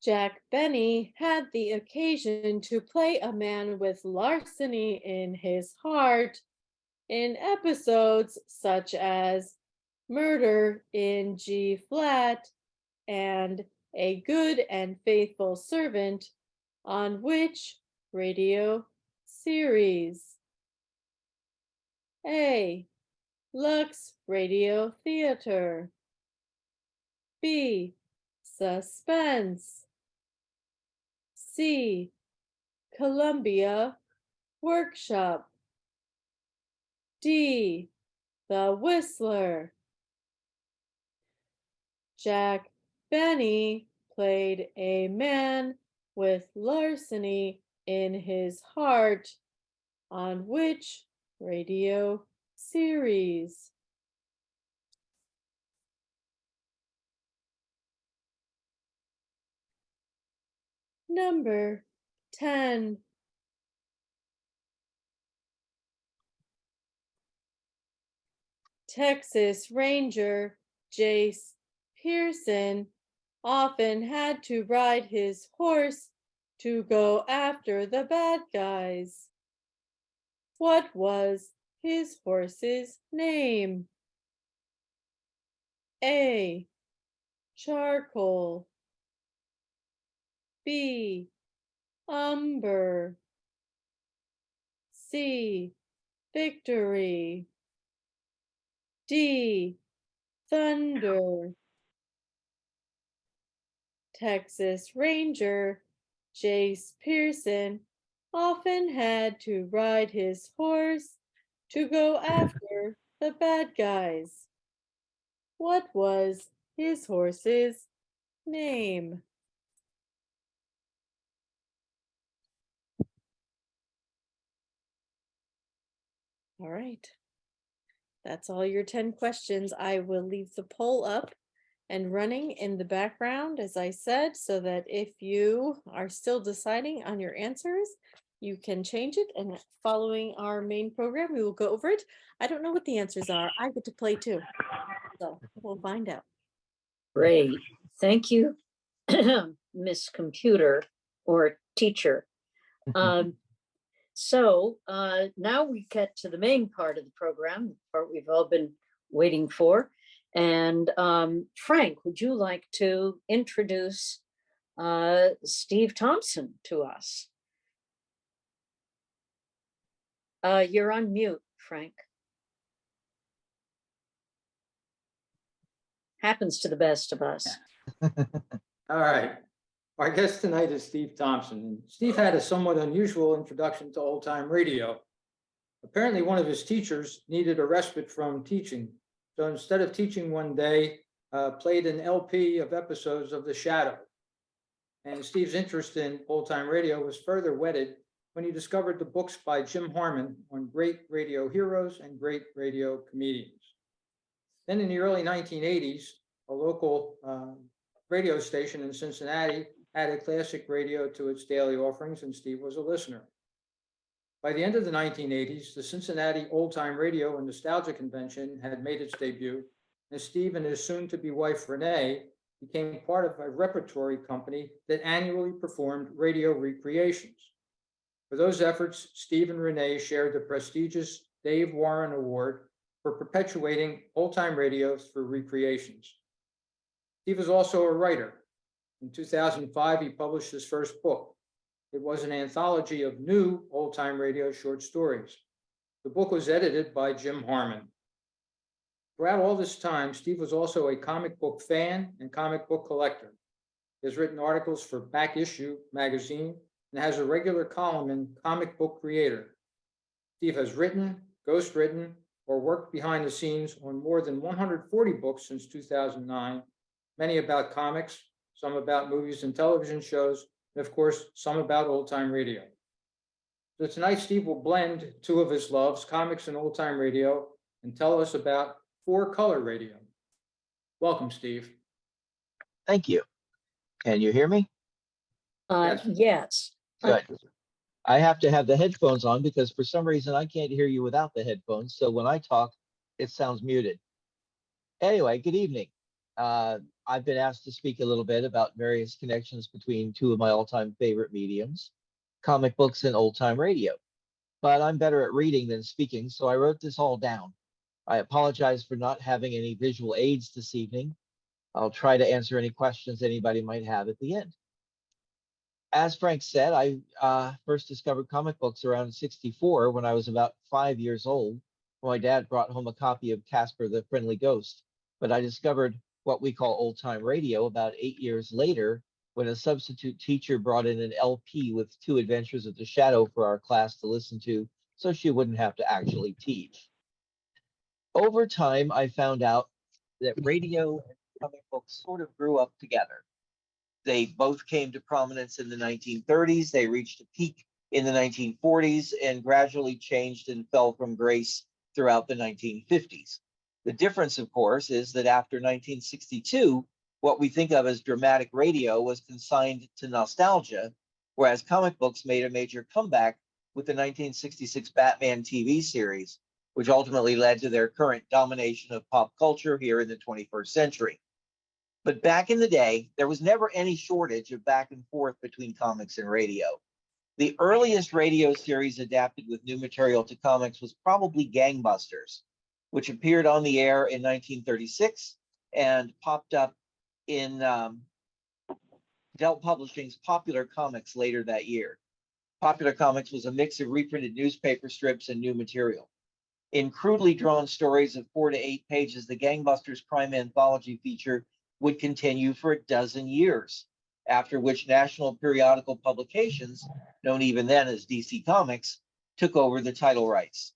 Jack Benny had the occasion to play a man with larceny in his heart in episodes such as Murder in G Flat and A Good and Faithful Servant on which radio series? A, Lux Radio Theater. B, Suspense. C, Columbia Workshop. D, The Whistler. Jack Benny played a man with larceny in his heart on which radio series? Number 10. Texas Ranger Jace Pearson often had to ride his horse to go after the bad guys. What was his horse's name? A, Charcoal. B, Umber. C, Victory. D, thunder. Texas Ranger Jace Pearson often had to ride his horse to go after the bad guys. What was his horse's name? All right. That's all your 10 questions. I will leave the poll up and running in the background, as I said, so that if you are still deciding on your answers, you can change it. And following our main program, we will go over it. I don't know what the answers are. I get to play too. So we'll find out. Great. Thank you, Miss Computer or teacher. So now we get to the main part of the program, the part we've all been waiting for. And Frank, would you like to introduce Steve Thompson to us? You're on mute, Frank. Happens to the best of us. All right. Our guest tonight is Steve Thompson. And Steve had a somewhat unusual introduction to old time radio. Apparently, one of his teachers needed a respite from teaching. So instead of teaching one day, played an LP of episodes of The Shadow. And Steve's interest in old time radio was further whetted when he discovered the books by Jim Harmon on great radio heroes and great radio comedians. Then in the early 1980s, a local radio station in Cincinnati added classic radio to its daily offerings, and Steve was a listener. By the end of the 1980s, the Cincinnati Old Time Radio and Nostalgia Convention had made its debut, and Steve and his soon-to-be wife, Renee, became part of a repertory company that annually performed radio recreations. For those efforts, Steve and Renee shared the prestigious Dave Warren Award for perpetuating old-time radios for recreations. Steve is also a writer. In 2005, he published his first book. It was an anthology of new old-time radio short stories. The book was edited by Jim Harmon. Throughout all this time, Steve was also a comic book fan and comic book collector. He has written articles for Back Issue magazine and has a regular column in Comic Book Creator. Steve has written, ghostwritten, or worked behind the scenes on more than 140 books since 2009, many about comics, some about movies and television shows, and of course, some about old-time radio. So tonight, Steve will blend two of his loves, comics and old-time radio, and tell us about 4-color radio. Welcome, Steve. Thank you. Can you hear me? Yes. Good. I have to have the headphones on because for some reason I can't hear you without the headphones. So when I talk, it sounds muted. Anyway, good evening. I've been asked to speak a little bit about various connections between two of my all-time favorite mediums, comic books and old-time radio. But I'm better at reading than speaking, so I wrote this all down. I apologize for not having any visual aids this evening. I'll try to answer any questions anybody might have at the end. As Frank said, I first discovered comic books around '64 when I was about 5 years old. My dad brought home a copy of Casper the Friendly Ghost, but I discovered what we call old-time radio about 8 years later when a substitute teacher brought in an LP with 2 Adventures of the Shadow for our class to listen to so she wouldn't have to actually teach. Over time, I found out that radio and comic books sort of grew up together. They both came to prominence in the 1930s. They reached a peak in the 1940s and gradually changed and fell from grace throughout the 1950s. The difference, of course, is that after 1962, what we think of as dramatic radio was consigned to nostalgia, whereas comic books made a major comeback with the 1966 Batman TV series, which ultimately led to their current domination of pop culture here in the 21st century. But back in the day, there was never any shortage of back and forth between comics and radio. The earliest radio series adapted with new material to comics was probably Gangbusters, which appeared on the air in 1936 and popped up in Dell Publishing's Popular Comics later that year. Popular Comics was a mix of reprinted newspaper strips and new material. In crudely drawn stories of 4 to 8 pages, the Gangbusters crime anthology feature would continue for a dozen years, after which national periodical publications, known even then as DC Comics, took over the title rights.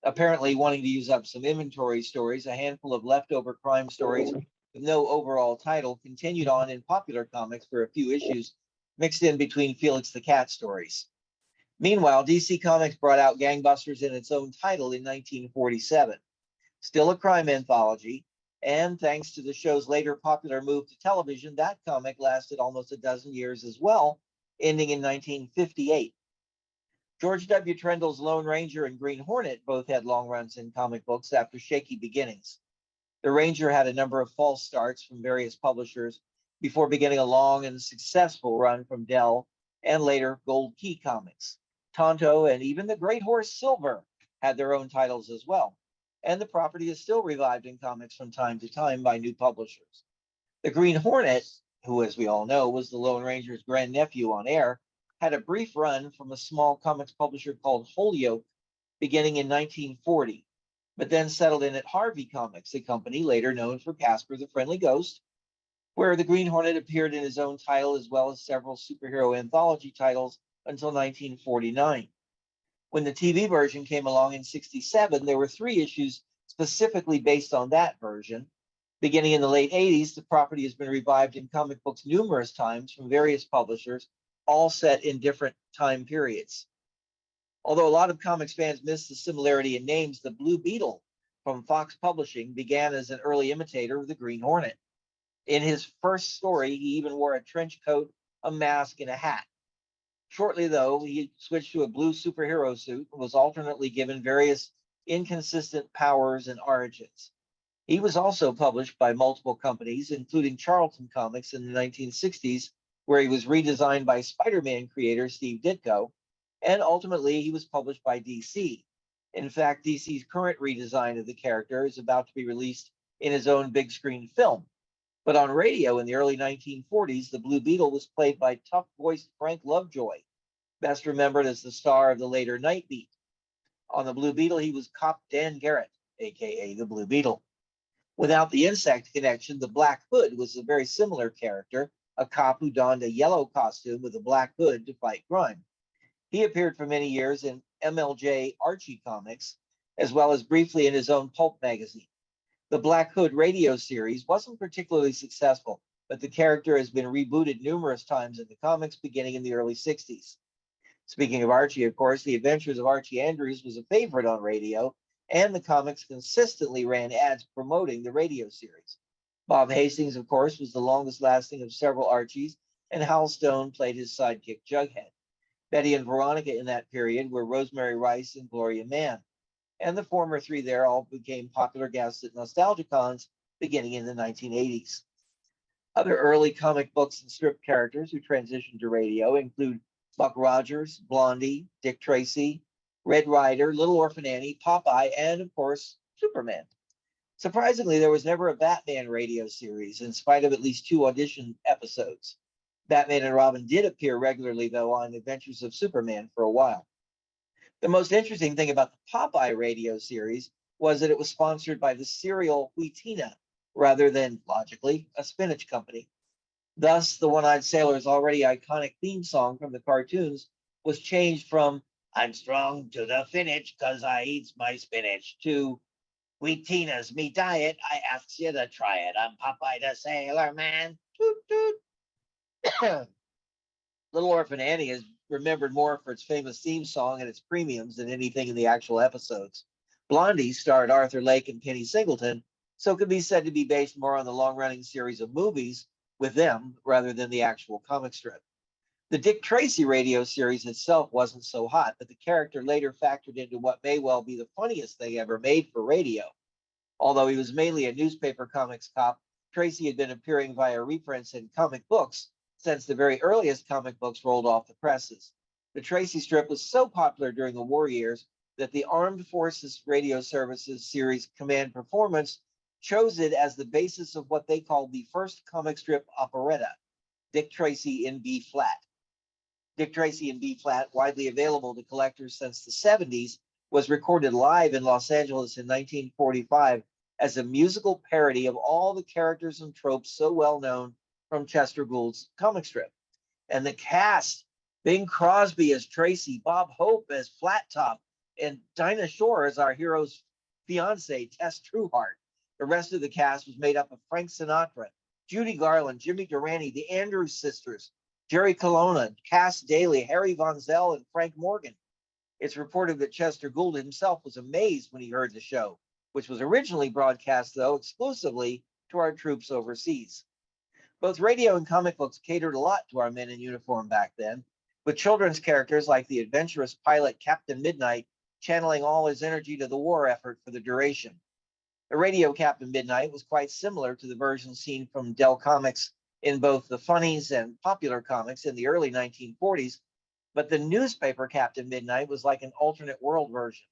Apparently wanting to use up some inventory stories, a handful of leftover crime stories with no overall title continued on in Popular Comics for a few issues, mixed in between Felix the Cat stories. Meanwhile, DC Comics brought out Gangbusters in its own title in 1947. Still a crime anthology, and thanks to the show's later popular move to television, that comic lasted almost a dozen years as well, ending in 1958. George W. Trendle's Lone Ranger and Green Hornet both had long runs in comic books after shaky beginnings. The Ranger had a number of false starts from various publishers before beginning a long and successful run from Dell and later Gold Key Comics. Tonto and even the Great Horse Silver had their own titles as well, and the property is still revived in comics from time to time by new publishers. The Green Hornet, who, as we all know, was the Lone Ranger's grandnephew on air, had a brief run from a small comics publisher called Holyoke beginning in 1940, but then settled in at Harvey Comics, a company later known for Casper the Friendly Ghost, where the Green Hornet appeared in his own title as well as several superhero anthology titles until 1949. When the TV version came along in 1967, there were 3 issues specifically based on that version. Beginning in the late 80s, the property has been revived in comic books numerous times from various publishers, all set in different time periods. Although a lot of comics fans miss the similarity in names, the Blue Beetle from Fox Publishing began as an early imitator of the Green Hornet. In his first story, he even wore a trench coat, a mask, and a hat. Shortly, though, he switched to a blue superhero suit and was alternately given various inconsistent powers and origins. He was also published by multiple companies, including Charlton Comics in the 1960s, where he was redesigned by Spider-Man creator Steve Ditko, and ultimately he was published by DC. In fact, DC's current redesign of the character is about to be released in his own big screen film. But on radio in the early 1940s, the Blue Beetle was played by tough-voiced Frank Lovejoy, best remembered as the star of the later Night Beat. On the Blue Beetle, he was Cop Dan Garrett, aka the Blue Beetle. Without the insect connection, the Black Hood was a very similar character, a cop who donned a yellow costume with a black hood to fight crime. He appeared for many years in MWOTRC comics, as well as briefly in his own pulp magazine. The Black Hood radio series wasn't particularly successful, but the character has been rebooted numerous times in the comics beginning in the early 60s. Speaking of Archie, of course, The Adventures of Archie Andrews was a favorite on radio, and the comics consistently ran ads promoting the radio series. Bob Hastings, of course, was the longest lasting of several Archies, and Hal Stone played his sidekick Jughead. Betty and Veronica in that period were Rosemary Rice and Gloria Mann, and the former 3 there all became popular guests at Nostalgicons beginning in the 1980s. Other early comic books and strip characters who transitioned to radio include Buck Rogers, Blondie, Dick Tracy, Red Ryder, Little Orphan Annie, Popeye, and, of course, Superman. Surprisingly, there was never a Batman radio series, in spite of at least 2 audition episodes. Batman and Robin did appear regularly, though, on Adventures of Superman for a while. The most interesting thing about the Popeye radio series was that it was sponsored by the cereal Wheatina, rather than, logically, a spinach company. Thus, the One-Eyed Sailor's already iconic theme song from the cartoons was changed from "I'm strong to the finish 'cause I eats my spinach" to "Wheatina's me diet, I asks you to try it. I'm Popeye the Sailor Man. Toot toot." Little Orphan Annie is remembered more for its famous theme song and its premiums than anything in the actual episodes. Blondie starred Arthur Lake and Kenny Singleton, so could be said to be based more on the long-running series of movies with them rather than the actual comic strip. The Dick Tracy radio series itself wasn't so hot, but the character later factored into what may well be the funniest thing ever made for radio. Although he was mainly a newspaper comics cop, Tracy had been appearing via reprints in comic books since the very earliest comic books rolled off the presses. The Tracy strip was so popular during the war years that the Armed Forces Radio Services series Command Performance chose it as the basis of what they called the first comic strip operetta, Dick Tracy in B-flat. Dick Tracy in B-flat, widely available to collectors since the 70s, was recorded live in Los Angeles in 1945 as a musical parody of all the characters and tropes so well known from Chester Gould's comic strip. And the cast, Bing Crosby as Tracy, Bob Hope as Flat Top, and Dinah Shore as our hero's fiance, Tess Trueheart. The rest of the cast was made up of Frank Sinatra, Judy Garland, Jimmy Durante, the Andrews Sisters, Jerry Colonna, Cass Daly, Harry Von Zell, and Frank Morgan. It's reported that Chester Gould himself was amazed when he heard the show, which was originally broadcast, though, exclusively to our troops overseas. Both radio and comic books catered a lot to our men in uniform back then, with children's characters like the adventurous pilot Captain Midnight channeling all his energy to the war effort for the duration. The radio Captain Midnight was quite similar to the version seen from Dell Comics in both the funnies and popular comics in the early 1940s, but the newspaper Captain Midnight was like an alternate world version.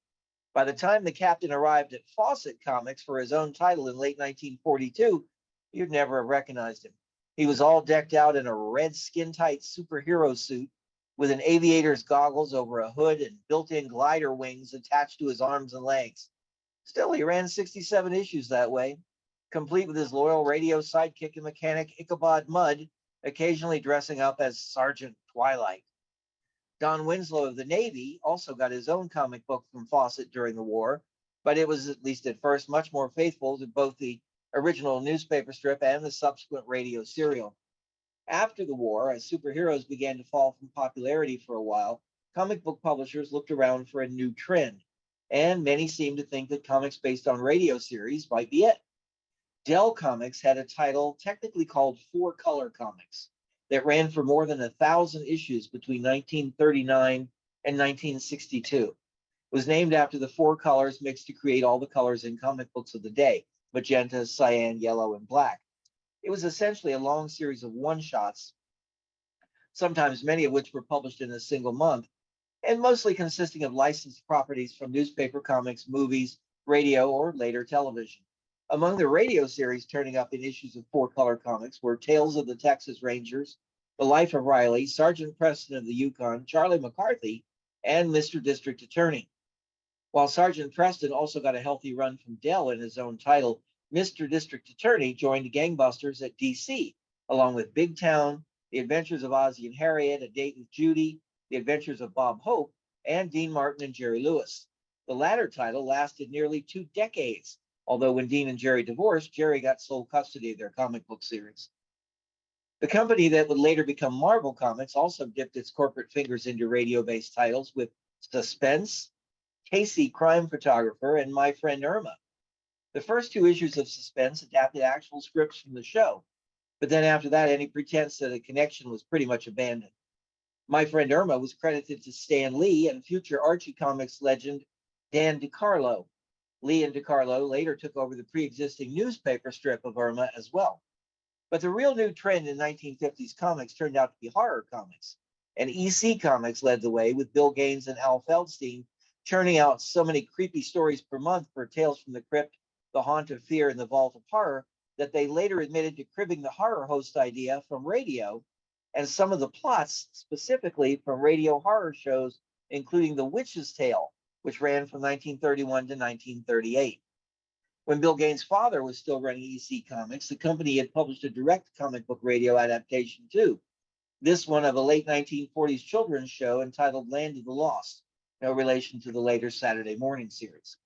By the time the Captain arrived at Fawcett Comics for his own title in late 1942, you'd never have recognized him. He was all decked out in a red skin-tight superhero suit with an aviator's goggles over a hood and built-in glider wings attached to his arms and legs. Still, he ran 67 issues that way, complete with his loyal radio sidekick and mechanic Ichabod Mudd, occasionally dressing up as Sergeant Twilight. Don Winslow of the Navy also got his own comic book from Fawcett during the war, but it was, at least at first, much more faithful to both the original newspaper strip and the subsequent radio serial. After the war, as superheroes began to fall from popularity for a while, comic book publishers looked around for a new trend, and many seemed to think that comics based on radio series might be it. Dell Comics had a title technically called Four Color Comics that ran for more than 1,000 issues between 1939 and 1962. It was named after the four colors mixed to create all the colors in comic books of the day: magenta, cyan, yellow, and black. It was essentially a long series of one-shots, sometimes many of which were published in a single month, and mostly consisting of licensed properties from newspaper comics, movies, radio, or later television. Among the radio series turning up in issues of Four Color Comics were Tales of the Texas Rangers, The Life of Riley, Sergeant Preston of the Yukon, Charlie McCarthy, and Mr. District Attorney. While Sergeant Preston also got a healthy run from Dell in his own title, Mr. District Attorney joined the Gangbusters at DC, along with Big Town, The Adventures of Ozzie and Harriet, A Date with Judy, The Adventures of Bob Hope, and Dean Martin and Jerry Lewis. The latter title lasted nearly 2 decades, although when Dean and Jerry divorced, Jerry got sole custody of their comic book series. The company that would later become Marvel Comics also dipped its corporate fingers into radio-based titles with Suspense, Casey Crime Photographer, and My Friend Irma. The first 2 issues of Suspense adapted actual scripts from the show, but then after that, any pretense that a connection was pretty much abandoned. My Friend Irma was credited to Stan Lee and future Archie Comics legend Dan DiCarlo. Lee and DiCarlo later took over the pre-existing newspaper strip of Irma as well. But the real new trend in 1950s comics turned out to be horror comics, and EC Comics led the way with Bill Gaines and Al Feldstein churning out so many creepy stories per month for Tales from the Crypt, The Haunt of Fear, and The Vault of Horror that they later admitted to cribbing the horror host idea from radio, and some of the plots specifically from radio horror shows, including The Witch's Tale, which ran from 1931 to 1938. When Bill Gaines' father was still running EC Comics, the company had published a direct comic book radio adaptation too, this one of a late 1940s children's show entitled Land of the Lost, no relation to the later Saturday morning series.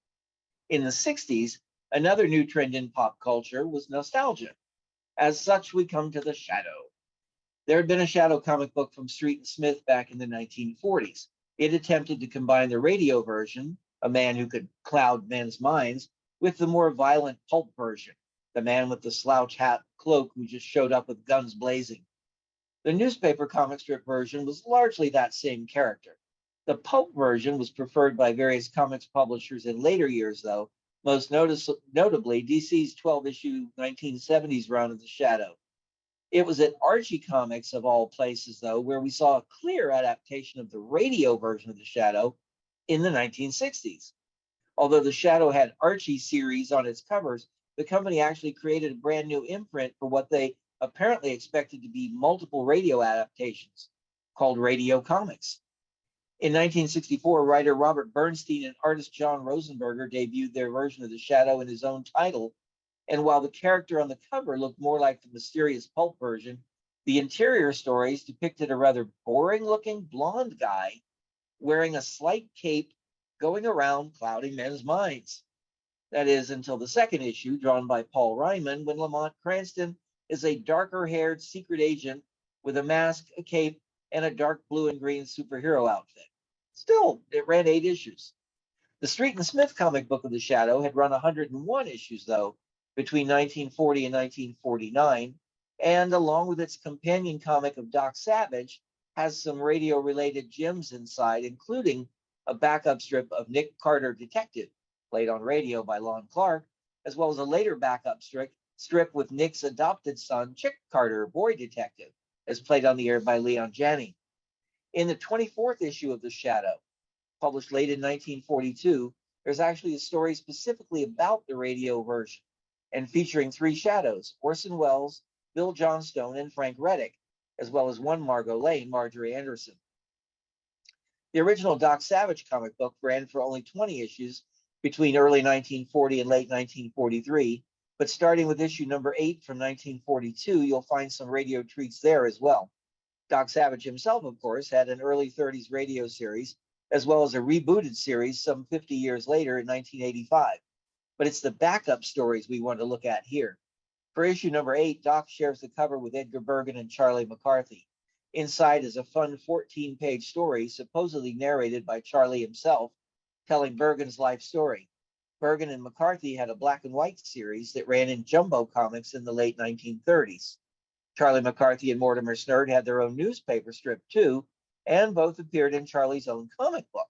In the 60s, another new trend in pop culture was nostalgia. As such, we come to the Shadow. There had been a Shadow comic book from Street and Smith back in the 1940s. It attempted to combine the radio version, a man who could cloud men's minds, with the more violent pulp version, the man with the slouch hat cloak who just showed up with guns blazing. The newspaper comic strip version was largely that same character. The pulp version was preferred by various comics publishers in later years, though, most notably DC's 12-issue 1970s run of The Shadow. It was at Archie Comics, of all places, though, where we saw a clear adaptation of the radio version of The Shadow in the 1960s. Although The Shadow had Archie series on its covers, the company actually created a brand new imprint for what they apparently expected to be multiple radio adaptations, called Radio Comics. In 1964, writer Robert Bernstein and artist John Rosenberger debuted their version of the Shadow in his own title. And while the character on the cover looked more like the mysterious pulp version, the interior stories depicted a rather boring-looking blonde guy wearing a slight cape going around clouding men's minds. That is, until the second issue, drawn by Paul Ryman, when Lamont Cranston is a darker-haired secret agent with a mask, a cape, and a dark blue and green superhero outfit. Still, it ran 8 issues. The Street and Smith comic book of the Shadow had run 101 issues, though, between 1940 and 1949, and along with its companion comic of Doc Savage, has some radio-related gems inside, including a backup strip of Nick Carter Detective, played on radio by Lon Clark, as well as a later backup strip with Nick's adopted son, Chick Carter, Boy Detective, as played on the air by Leon Janney. In the 24th issue of The Shadow, published late in 1942, there's actually a story specifically about the radio version and featuring 3 shadows, Orson Welles, Bill Johnstone, and Frank Reddick, as well as one Margot Lane, Marjorie Anderson. The original Doc Savage comic book ran for only 20 issues between early 1940 and late 1943, but starting with issue number 8 from 1942, you'll find some radio treats there as well. Doc Savage himself, of course, had an early 30s radio series, as well as a rebooted series some 50 years later in 1985. But it's the backup stories we want to look at here. For issue number 8, Doc shares the cover with Edgar Bergen and Charlie McCarthy. Inside is a fun 14-page story, supposedly narrated by Charlie himself, telling Bergen's life story. Bergen and McCarthy had a black and white series that ran in Jumbo Comics in the late 1930s. Charlie McCarthy and Mortimer Snerd had their own newspaper strip too, and both appeared in Charlie's own comic book.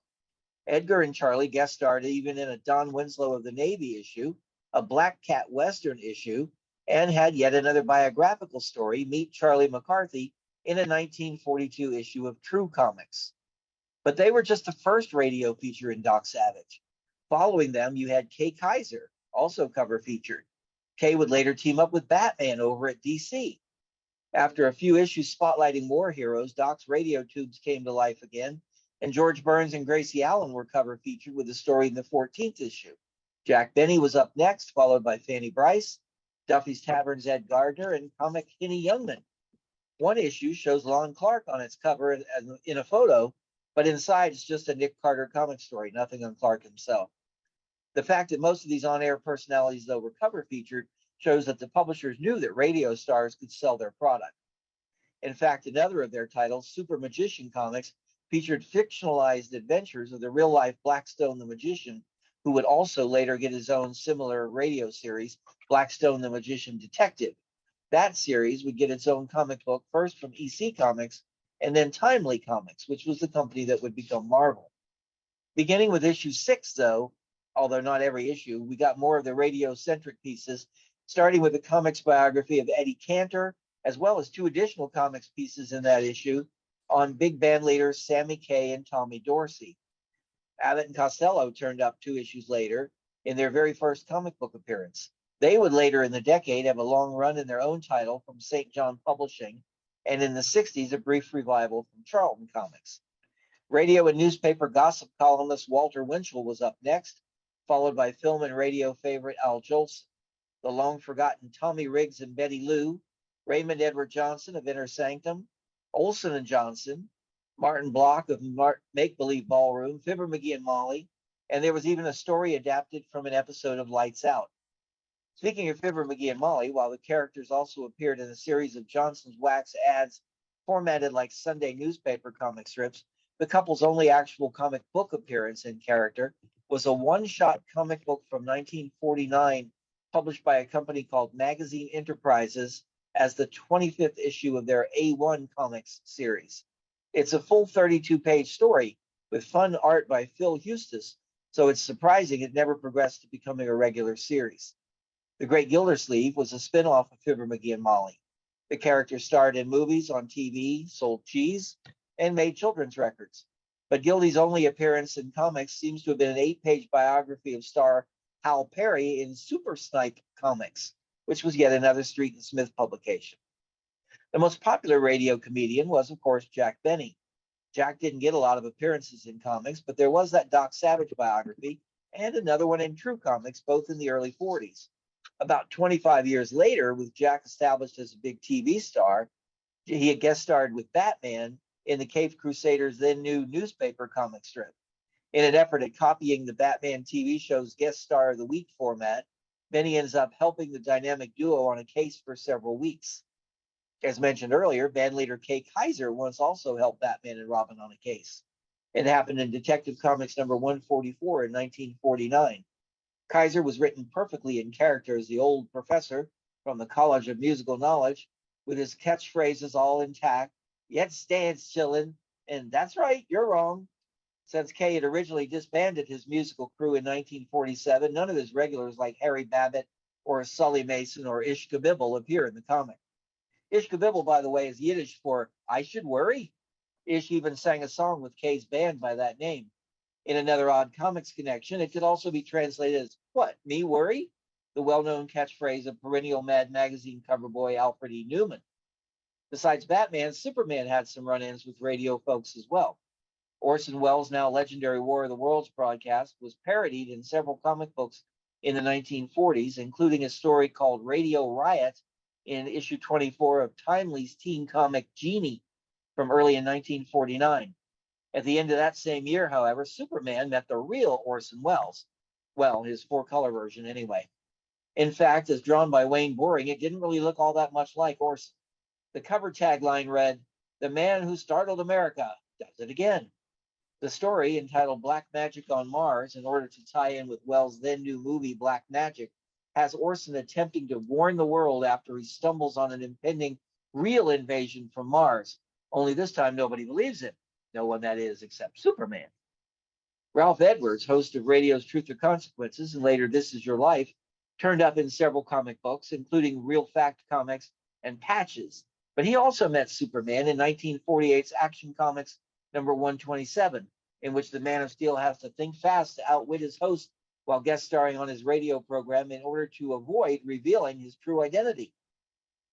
Edgar and Charlie guest starred even in a Don Winslow of the Navy issue, a Black Cat Western issue, and had yet another biographical story, Meet Charlie McCarthy, in a 1942 issue of True Comics. But they were just the first radio feature in Doc Savage. Following them, you had Kay Kaiser, also cover featured. Kay would later team up with Batman over at DC. After a few issues spotlighting war heroes, Doc's radio tubes came to life again, and George Burns and Gracie Allen were cover featured with a story in the 14th issue. Jack Benny was up next, followed by Fanny Bryce, Duffy's Tavern's Ed Gardner, and comic Henny Youngman. One issue shows Lon Clark on its cover in a photo, but inside it's just a Nick Carter comic story, nothing on Clark himself. The fact that most of these on-air personalities, though, were cover featured shows that the publishers knew that radio stars could sell their product. In fact, another of their titles, Super Magician Comics, featured fictionalized adventures of the real-life Blackstone the Magician, who would also later get his own similar radio series, Blackstone the Magician Detective. That series would get its own comic book, first from EC Comics, and then Timely Comics, which was the company that would become Marvel. Beginning with issue 6, though, although not every issue, we got more of the radio-centric pieces, starting with the comics biography of Eddie Cantor, as well as 2 additional comics pieces in that issue on big band leaders Sammy Kaye and Tommy Dorsey. Abbott and Costello turned up 2 issues later in their very first comic book appearance. They would later in the decade have a long run in their own title from St. John Publishing, and in the 60s, a brief revival from Charlton Comics. Radio and newspaper gossip columnist Walter Winchell was up next, followed by film and radio favorite Al Jolson. The long-forgotten Tommy Riggs and Betty Lou, Raymond Edward Johnson of Inner Sanctum, Olson and Johnson, Martin Block of Make Believe Ballroom, Fibber McGee and Molly, and there was even a story adapted from an episode of Lights Out. Speaking of Fibber McGee and Molly, while the characters also appeared in a series of Johnson's wax ads formatted like Sunday newspaper comic strips, the couple's only actual comic book appearance in character was a one-shot comic book from 1949 published by a company called Magazine Enterprises as the 25th issue of their A1 Comics series. It's a full 32-page story with fun art by Phil Eustace, so it's surprising it never progressed to becoming a regular series. The Great Gildersleeve was a spin-off of Fibber McGee and Molly. The character starred in movies, on TV, sold cheese, and made children's records. But Gildy's only appearance in comics seems to have been an 8-page biography of star Hal Perry in Super Snipe Comics, which was yet another Street and Smith publication. The most popular radio comedian was, of course, Jack Benny. Jack didn't get a lot of appearances in comics, but there was that Doc Savage biography and another one in True Comics, both in the early 40s. About 25 years later, with Jack established as a big TV star, he had guest starred with Batman in the Caped Crusaders' then new newspaper comic strip. In an effort at copying the Batman TV show's guest star of the week format, Benny ends up helping the dynamic duo on a case for several weeks. As mentioned earlier, bandleader Kay Kaiser once also helped Batman and Robin on a case. It happened in Detective Comics number 144 in 1949. Kaiser was written perfectly in character as the old professor from the College of Musical Knowledge, with his catchphrases all intact, yet stands chillin', and that's right, you're wrong. Since Kay had originally disbanded his musical crew in 1947, none of his regulars like Harry Babbitt or Sully Mason or Ish Kabibble appear in the comic. Ish Kabibble, by the way, is Yiddish for I should worry. Ish even sang a song with Kay's band by that name. In another odd comics connection, it could also be translated as, what, me worry? The well-known catchphrase of perennial Mad Magazine cover boy Alfred E. Newman. Besides Batman, Superman had some run-ins with radio folks as well. Orson Welles' now legendary War of the Worlds broadcast was parodied in several comic books in the 1940s, including a story called Radio Riot in issue 24 of Timely's teen comic Genie from early in 1949. At the end of that same year, however, Superman met the real Orson Welles. Well, his four-color version anyway. In fact, as drawn by Wayne Boring, it didn't really look all that much like Orson. The cover tagline read, "The man who startled America does it again." The story, entitled Black Magic on Mars, in order to tie in with Wells' then new movie Black Magic, has Orson attempting to warn the world after he stumbles on an impending real invasion from Mars. Only this time nobody believes him. No one, that is, except Superman. Ralph Edwards, host of radio's Truth or Consequences and later This Is Your Life, turned up in several comic books, including Real Fact Comics and Patches. But he also met Superman in 1948's Action Comics number 127, in which the Man of Steel has to think fast to outwit his host while guest starring on his radio program in order to avoid revealing his true identity.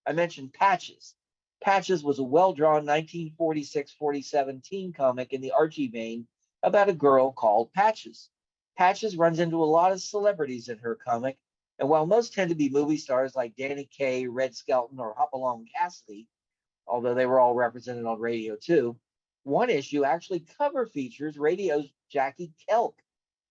I mentioned Patches. Patches was a well-drawn 1946-47 teen comic in the Archie vein about a girl called Patches. Patches runs into a lot of celebrities in her comic, and while most tend to be movie stars like Danny Kaye, Red Skelton, or Hopalong Cassidy, although they were all represented on radio too, one issue actually cover features radio's Jackie Kelk,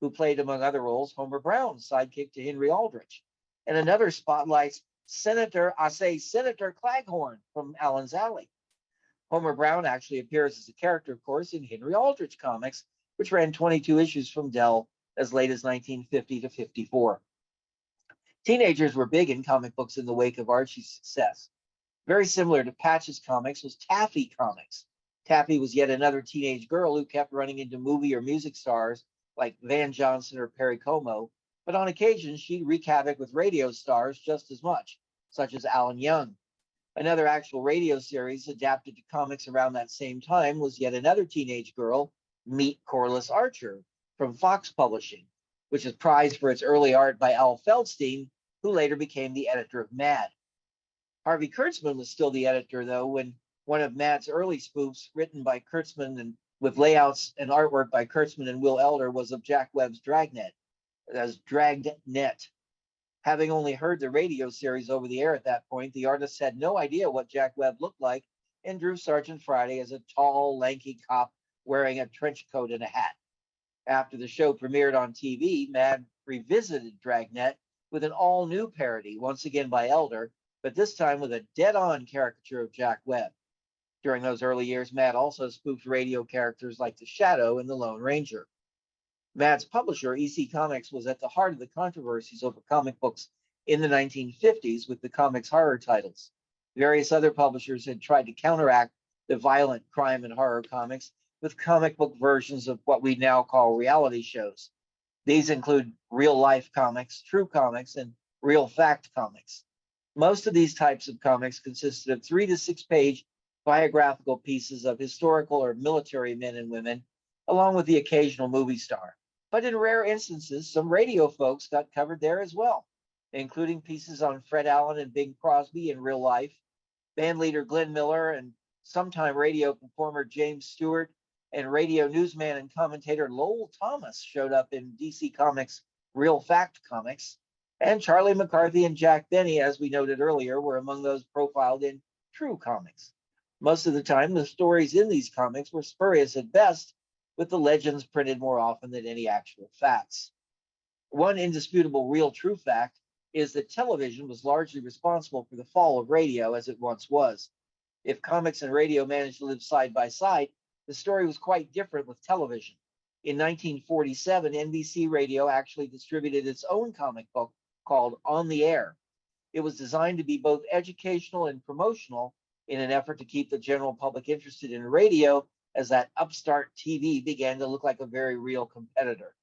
who played, among other roles, Homer Brown's sidekick to Henry Aldrich, and another spotlights Senator Claghorn from Allen's Alley. Homer Brown actually appears as a character, of course, in Henry Aldrich comics, which ran 22 issues from Dell as late as 1950 to 54. Teenagers were big in comic books in the wake of Archie's success. Very similar to Patches comics was Taffy comics. Taffy was yet another teenage girl who kept running into movie or music stars like Van Johnson or Perry Como, but on occasion she'd wreak havoc with radio stars just as much, such as Alan Young. Another actual radio series adapted to comics around that same time was yet another teenage girl, Meet Corliss Archer, from Fox Publishing, which is prized for its early art by Al Feldstein, who later became the editor of Mad. Harvey Kurtzman was still the editor, though, when one of Mad's early spoofs, written by Kurtzman and with layouts and artwork by Kurtzman and Will Elder, was of Jack Webb's Dragnet. Having only heard the radio series over the air at that point, the artists had no idea what Jack Webb looked like and drew Sergeant Friday as a tall, lanky cop wearing a trench coat and a hat. After the show premiered on TV, Mad revisited Dragnet with an all-new parody, once again by Elder, but this time with a dead-on caricature of Jack Webb. During those early years, Mad also spoofed radio characters like the Shadow and the Lone Ranger. Mad's publisher, EC Comics, was at the heart of the controversies over comic books in the 1950s with the comics horror titles. Various other publishers had tried to counteract the violent crime and horror comics with comic book versions of what we now call reality shows. These include Real Life Comics, True Comics, and Real Fact Comics. Most of these types of comics consisted of 3 to 6 page biographical pieces of historical or military men and women, along with the occasional movie star. But in rare instances, some radio folks got covered there as well, including pieces on Fred Allen and Bing Crosby in real life, bandleader Glenn Miller and sometime radio performer James Stewart, and radio newsman and commentator Lowell Thomas showed up in DC Comics' Real Fact Comics. And Charlie McCarthy and Jack Benny, as we noted earlier, were among those profiled in True Comics. Most of the time, the stories in these comics were spurious at best, with the legends printed more often than any actual facts. One indisputable real true fact is that television was largely responsible for the fall of radio as it once was. If comics and radio managed to live side by side, the story was quite different with television. In 1947, NBC Radio actually distributed its own comic book called On the Air. It was designed to be both educational and promotional in an effort to keep the general public interested in radio as that upstart TV began to look like a very real competitor.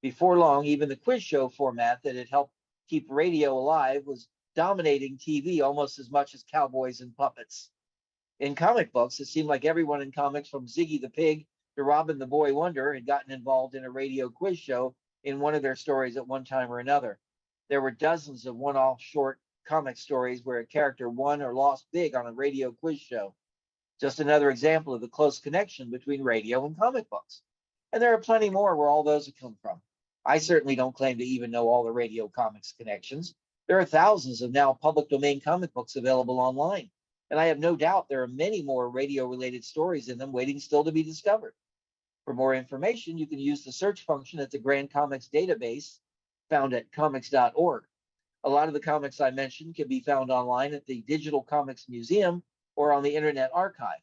Before long, even the quiz show format that had helped keep radio alive was dominating TV almost as much as cowboys and puppets. In comic books, it seemed like everyone in comics from Ziggy the Pig to Robin the Boy Wonder had gotten involved in a radio quiz show in one of their stories at one time or another. There were dozens of one-off short comic stories where a character won or lost big on a radio quiz show. Just another example of the close connection between radio and comic books. And there are plenty more where all those have come from. I certainly don't claim to even know all the radio comics connections. There are thousands of now public domain comic books available online, and I have no doubt there are many more radio-related stories in them waiting still to be discovered. For more information, you can use the search function at the Grand Comics database found at comics.org. A lot of the comics I mentioned can be found online at the Digital Comics Museum or on the Internet Archive.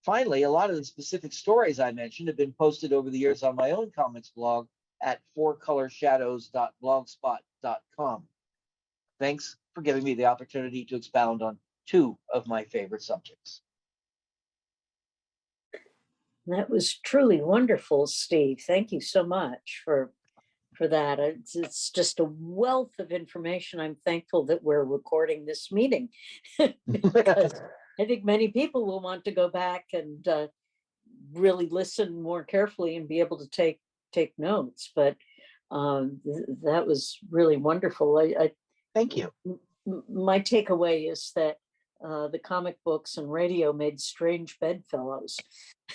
Finally, a lot of the specific stories I mentioned have been posted over the years on my own comics blog at fourcolorshadows.blogspot.com. Thanks for giving me the opportunity to expound on two of my favorite subjects. That was truly wonderful, Steve. Thank you so much for that. It's just a wealth of information. I'm thankful that we're recording this meeting because I think many people will want to go back and really listen more carefully and be able to take notes. But that was really wonderful. Thank you. My takeaway is that the comic books and radio made strange bedfellows.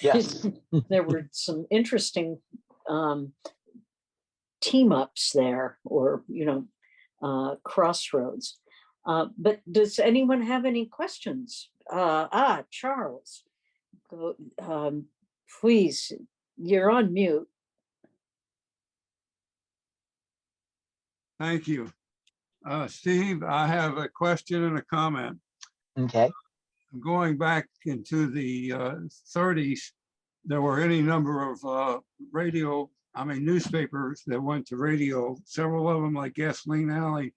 Yes. There were some interesting team ups there, or crossroads. But does anyone have any questions? Charles, go, please, you're on mute. Thank you. Steve, I have a question and a comment. Okay. Going back into the 30s, there were any number of newspapers that went to radio, several of them like Gasoline Alley,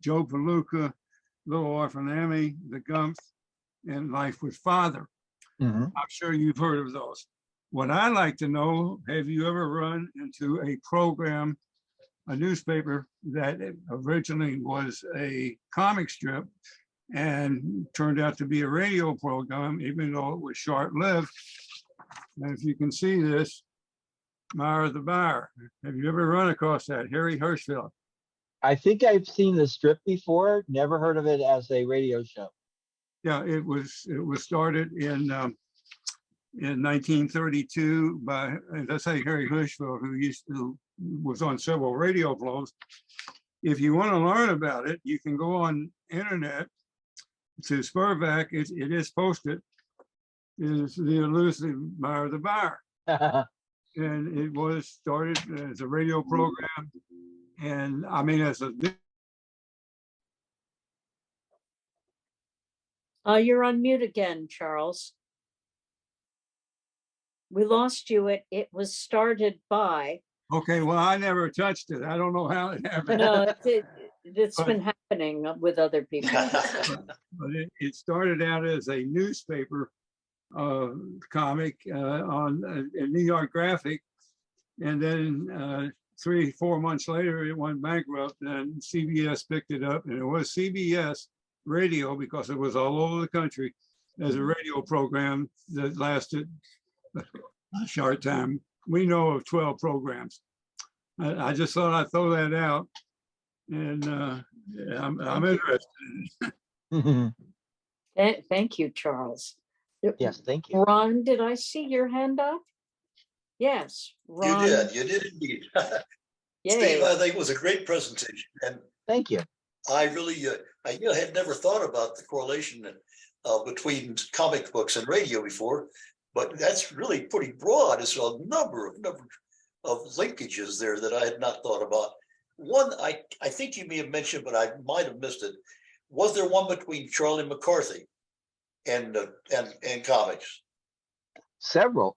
Joe Palooka, Little Orphan Annie, The Gumps, and Life with Father. Mm-hmm. I'm sure you've heard of those. What I'd like to know, have you ever run into a program, a newspaper that originally was a comic strip and turned out to be a radio program, even though it was short-lived? And if you can see this, Myra the Bar. Have you ever run across that? Harry Hirschfeld. I think I've seen the strip before, never heard of it as a radio show. Yeah, it was started in 1932 by, as I say, Harry Hirschfeld, who was on several radio flows. If you want to learn about it, you can go on internet to Spurback. It is posted. It is the elusive Myra the Bar. And it was started as a radio program. And I mean, as a... You're on mute again, Charles. We lost you. It was started by... Okay, well, I never touched it. I don't know how it happened. No, it's been happening with other people. But it started out as a newspaper comic on a New York Graphic, and then 3-4 months later it went bankrupt, and CBS picked it up, and it was CBS radio because it was all over the country as a radio program that lasted a short time. We know of 12 programs. I just thought I'd throw that out, and I'm interested. Thank you, Charles. Yes, thank you. Ron, did I see your hand up? Yes, You Ron. you did indeed. Yay. Steve, I think it was a great presentation, and Thank you. I really, I had never thought about the correlation between comic books and radio before, but that's really pretty broad. It's a number of linkages there that I had not thought about. One, I think you may have mentioned, but I might have missed it. Was there one between Charlie McCarthy and comics? Several.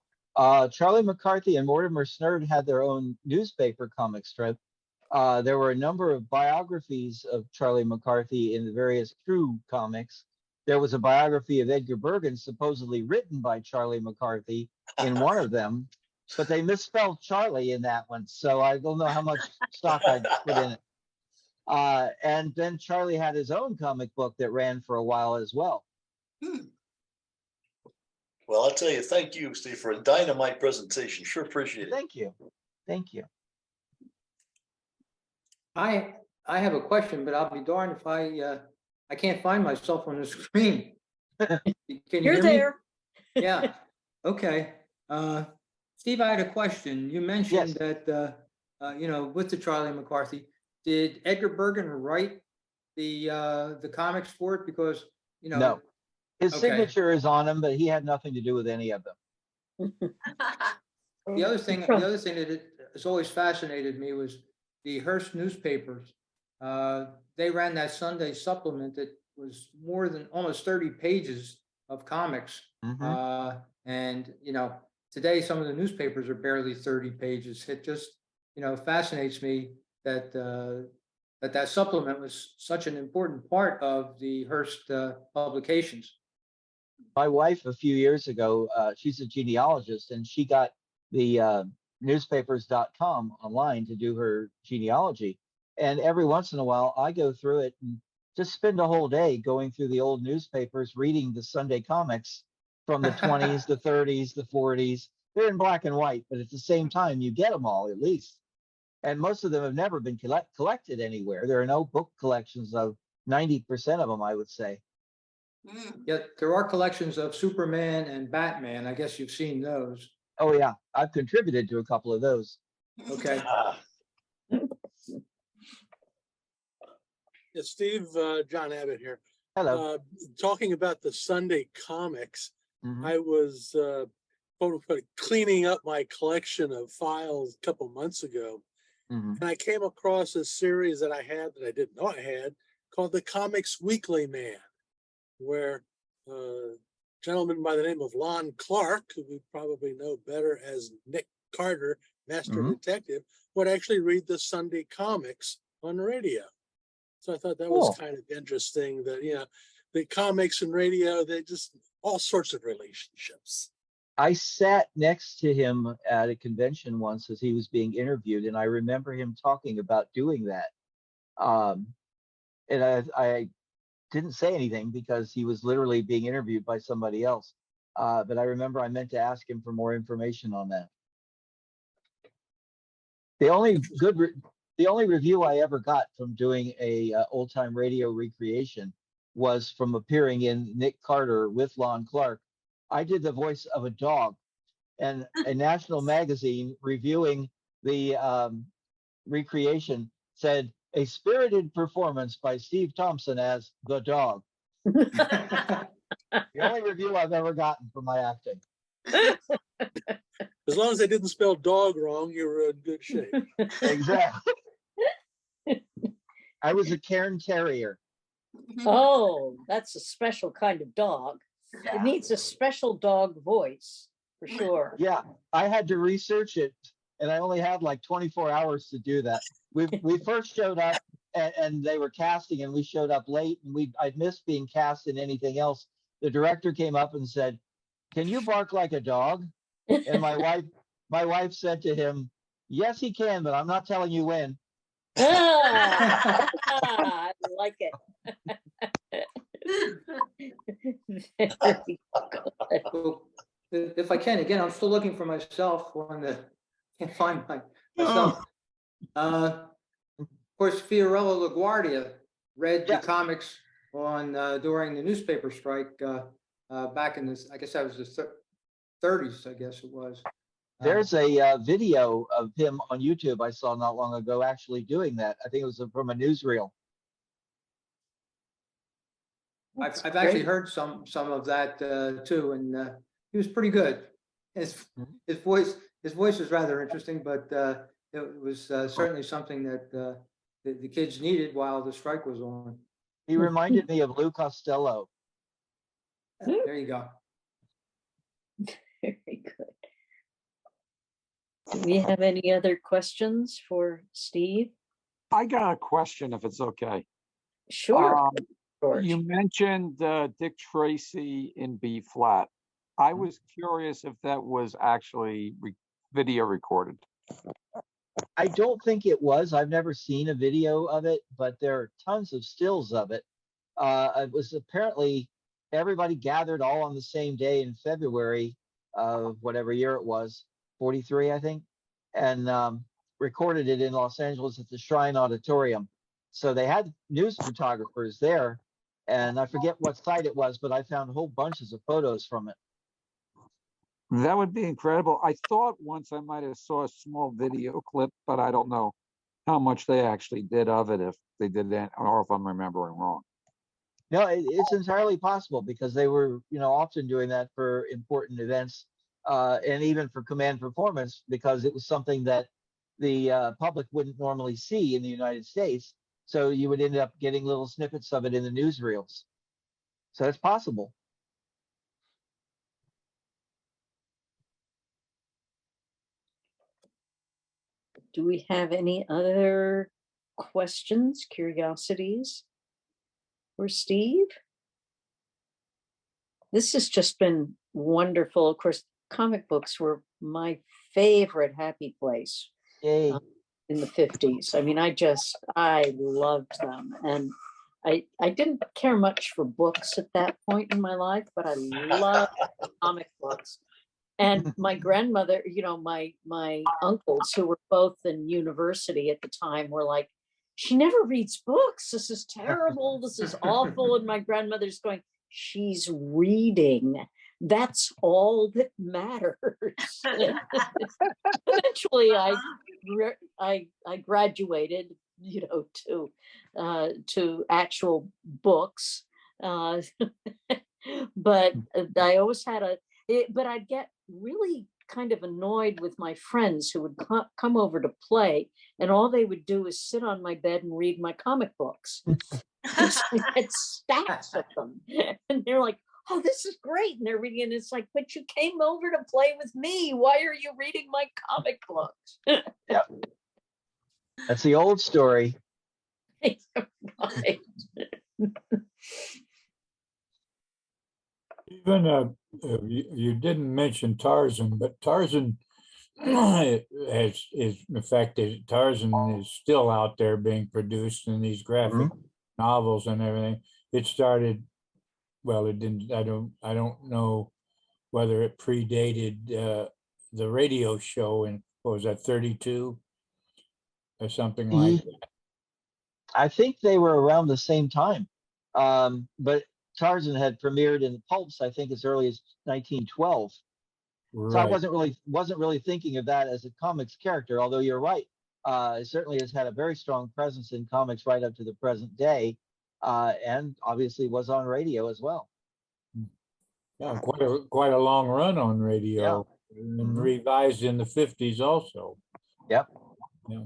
Charlie McCarthy and Mortimer Snerd had their own newspaper comic strip. There were a number of biographies of Charlie McCarthy in the various True comics. There was a biography of Edgar Bergen supposedly written by Charlie McCarthy in one of them, but they misspelled Charlie in that one, so I don't know how much stock I put in it. And then Charlie had his own comic book that ran for a while as well. Well, I'll tell you, thank you, Steve, for a dynamite presentation. Sure appreciate it. Thank you. Thank you. I have a question, but I'll be darned if I can't find myself on the screen. Can you You're hear there. me? Yeah. Okay. Steve, I had a question. You mentioned that with the Charlie McCarthy, did Edgar Bergen write the comics for it? Because No. His okay. signature is on them, but he had nothing to do with any of them. The other thing that has always fascinated me was the Hearst newspapers. They ran that Sunday supplement that was more than almost 30 pages of comics. And today some of the newspapers are barely 30 pages. It just fascinates me that that supplement was such an important part of the Hearst publications. My wife, a few years ago, she's a genealogist, and she got the newspapers.com online to do her genealogy. And every once in a while, I go through it and just spend a whole day going through the old newspapers, reading the Sunday comics from the 20s, the 30s, the 40s. They're in black and white, but at the same time, you get them all at least. And most of them have never been collected anywhere. There are no book collections of 90% of them, I would say. Yeah, there are collections of Superman and Batman. I guess you've seen those. Oh, yeah. I've contributed to a couple of those. Okay. Yeah, Steve, John Abbott here. Hello. Talking about the Sunday comics, I was quote unquote cleaning up my collection of files a couple months ago, and I came across a series that I had that I didn't know I had called the Comics Weekly Man, where a gentleman by the name of Lon Clark, who we probably know better as Nick Carter, Master Detective, would actually read the Sunday comics on radio. So I thought that was kind of interesting that, the comics and radio, they just all sorts of relationships. I sat next to him at a convention once as he was being interviewed, and I remember him talking about doing that. And I didn't say anything because he was literally being interviewed by somebody else. But I remember I meant to ask him for more information on that. The only review I ever got from doing a old time radio recreation was from appearing in Nick Carter with Lon Clark. I did the voice of a dog, and a national magazine reviewing the recreation said, "A spirited performance by Steve Thompson as the dog." The only review I've ever gotten for my acting. As long as they didn't spell dog wrong, you were in good shape. Exactly. I was a Cairn Terrier. Oh, that's a special kind of dog. It needs a special dog voice, for sure. Yeah, I had to research it, and I only had like 24 hours to do that. We first showed up, and they were casting, and we showed up late, and I'd missed being cast in anything else. The director came up and said, "Can you bark like a dog?" And my wife said to him, "Yes, he can, but I'm not telling you when." I like it. If I can, again, I'm still looking for myself can't find myself. Of course, Fiorello LaGuardia read the comics on during the newspaper strike back in this, I guess that was the 30s, I guess it was. There's a video of him on YouTube I saw not long ago actually doing that. I think it was from a newsreel. I've actually heard some of that too, and he was pretty good. His voice was rather interesting, but it was certainly something that the kids needed while the strike was on. He reminded me of Lou Costello. There you go. Very good. Do we have any other questions for Steve? I got a question, if it's okay. Sure. You mentioned Dick Tracy in B flat. I was curious if that was actually video recorded. I don't think it was. I've never seen a video of it, but there are tons of stills of it. It was apparently everybody gathered all on the same day in February of whatever year it was, 43, I think, and recorded it in Los Angeles at the Shrine Auditorium. So they had news photographers there, and I forget what site it was, but I found whole bunches of photos from it. That would be incredible. I thought once I might have saw a small video clip, but I don't know how much they actually did of it, if they did that, or if I'm remembering wrong. No, it's entirely possible because they were, often doing that for important events, and even for command performance, because it was something that the public wouldn't normally see in the United States. So you would end up getting little snippets of it in the newsreels. So it's possible. Do we have any other questions, curiosities for Steve? This has just been wonderful. Of course, comic books were my favorite happy place in the 50s. I mean, I loved them. And I didn't care much for books at that point in my life, but I loved comic books. And my grandmother, my uncles who were both in university at the time were like, she never reads books. This is terrible. This is awful. And my grandmother's going, she's reading. That's all that matters. Eventually, I graduated, to actual books. But I always had but I'd get really kind of annoyed with my friends who would come over to play, and all they would do is sit on my bed and read my comic books. I had stacks of them, and they're like, oh, this is great. And they're reading, and it's like, but you came over to play with me. Why are you reading my comic books? Yep. That's the old story. Right. Even you didn't mention Tarzan, but Tarzan is in fact Tarzan is still out there being produced in these graphic novels and everything. It started, well, it didn't. I don't know whether it predated the radio show in, what was that, 32 or something like that. I think they were around the same time, but Tarzan had premiered in the pulps, I think, as early as 1912. Right. So I wasn't really thinking of that as a comics character, although you're right. It certainly has had a very strong presence in comics right up to the present day, and obviously was on radio as well. Yeah, quite a long run on radio, and revised in the 50s also. Yep. Yeah.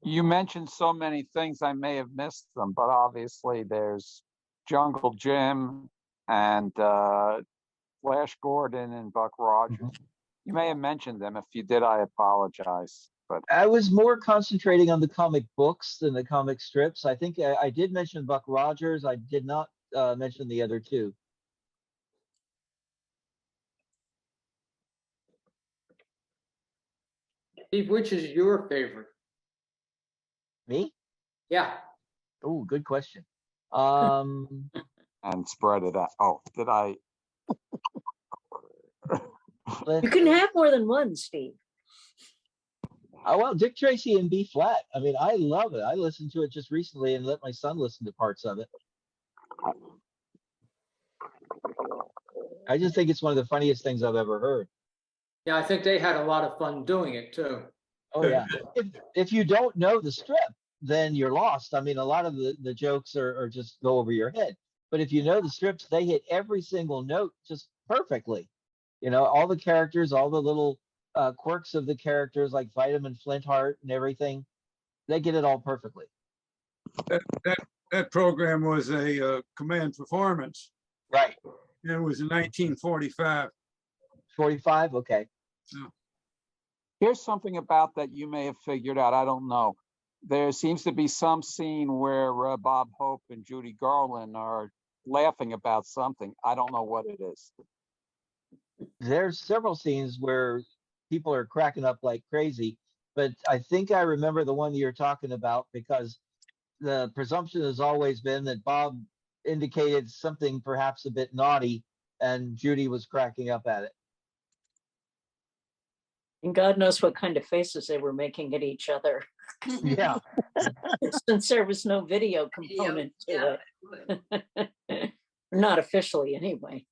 You mentioned so many things, I may have missed them, but obviously there's Jungle Jim and Flash Gordon and Buck Rogers. You may have mentioned them. If you did, I apologize. But I was more concentrating on the comic books than the comic strips. I think I did mention Buck Rogers. I did not mention the other two. Steve, which is your favorite? Me? Yeah. Oh, good question. And spread it out. Oh, did I? You can have more than one, Steve. Oh, well, Dick Tracy in B flat. I mean, I love it. I listened to it just recently and let my son listen to parts of it. I just think it's one of the funniest things I've ever heard. Yeah, I think they had a lot of fun doing it too. Oh yeah. If you don't know the strip, then you're lost. I mean, a lot of the jokes are just go over your head. But if you know the strips, they hit every single note just perfectly. You know, all the characters, all the little quirks of the characters, like Vitamin Flintheart and everything, they get it all perfectly. That program was a command performance. Right. It was in 1945. 45, okay. Yeah. Here's something about that you may have figured out. I don't know. There seems to be some scene where Bob Hope and Judy Garland are laughing about something. I don't know what it is. There's several scenes where people are cracking up like crazy, but I think I remember the one you're talking about because the presumption has always been that Bob indicated something perhaps a bit naughty and Judy was cracking up at it. And God knows what kind of faces they were making at each other. Yeah. Since there was no video component to it. Not officially, anyway.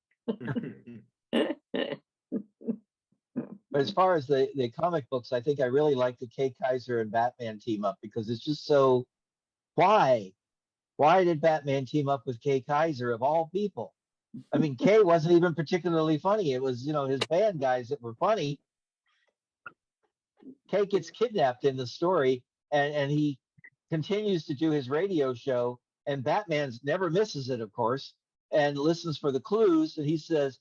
But as far as the comic books, I think I really like the Kay Kaiser and Batman team up because it's just so, why? Why did Batman team up with Kay Kaiser of all people? I mean, Kay wasn't even particularly funny. It was, you know, his band guys that were funny. Kay gets kidnapped in the story and he continues to do his radio show and Batman's never misses it, of course, and listens for the clues. And he says,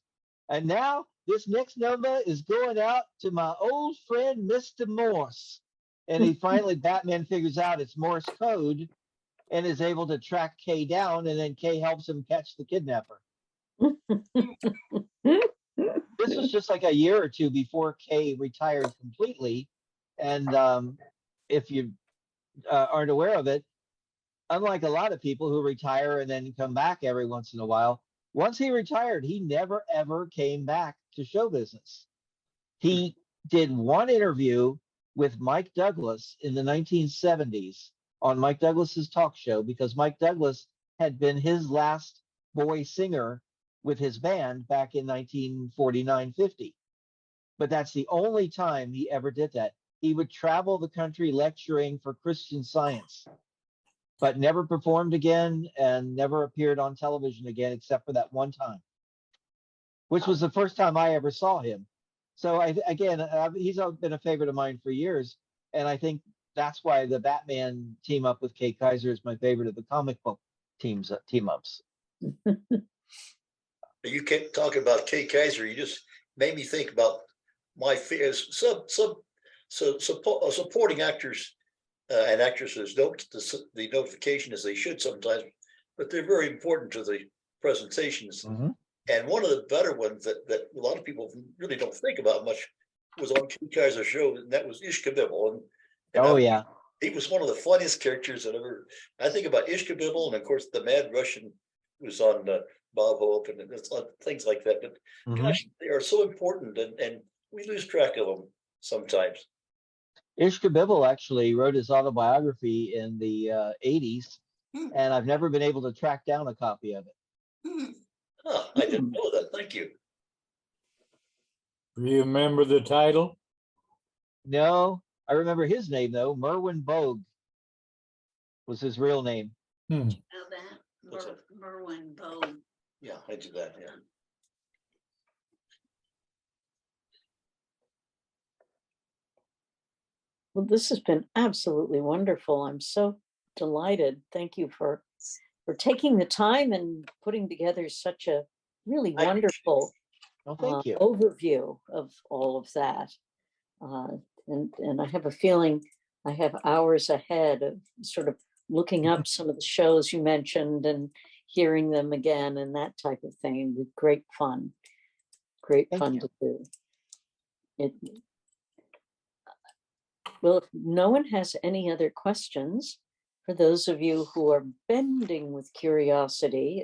and now this next number is going out to my old friend, Mr. Morse. And he finally, Batman figures out it's Morse code and is able to track Kay down. And then Kay helps him catch the kidnapper. This was just like a year or two before Kay retired completely. And if you aren't aware of it, unlike a lot of people who retire and then come back every once in a while, once he retired, he never, ever came back to show business. He did one interview with Mike Douglas in the 1970s on Mike Douglas's talk show because Mike Douglas had been his last boy singer with his band back in 1949-50. But that's the only time he ever did that. He would travel the country lecturing for Christian Science, but never performed again and never appeared on television again except for that one time, which was the first time I ever saw him. So he's been a favorite of mine for years, and I think that's why the Batman team up with Kay Kaiser is my favorite of the comic book team ups. You kept talking about Kay Kaiser. You just made me think about my fears. Supporting actors and actresses don't get the notification as they should sometimes, but they're very important to the presentations. Mm-hmm. And one of the better ones that a lot of people really don't think about much was on Kay Kaiser's show, and that was Ishkabibble. And he was one of the funniest characters that ever. I think about Ishkabibble, and of course the Mad Russian was on Bob Hope, and things like that. But gosh, they are so important, and we lose track of them sometimes. Ishkabibble actually wrote his autobiography in the 80s, and I've never been able to track down a copy of it. Oh, I didn't know that. Thank you. Do you remember the title? No, I remember his name though. Merwin Bogue was his real name. Merwin Bogue. Yeah, I did that. Yeah. Well, this has been absolutely wonderful. I'm so delighted. Thank you for taking the time and putting together such a really wonderful overview of all of that. And I have a feeling I have hours ahead of sort of looking up some of the shows you mentioned and hearing them again and that type of thing with great fun. Great fun to do. Well, if no one has any other questions, for those of you who are bending with curiosity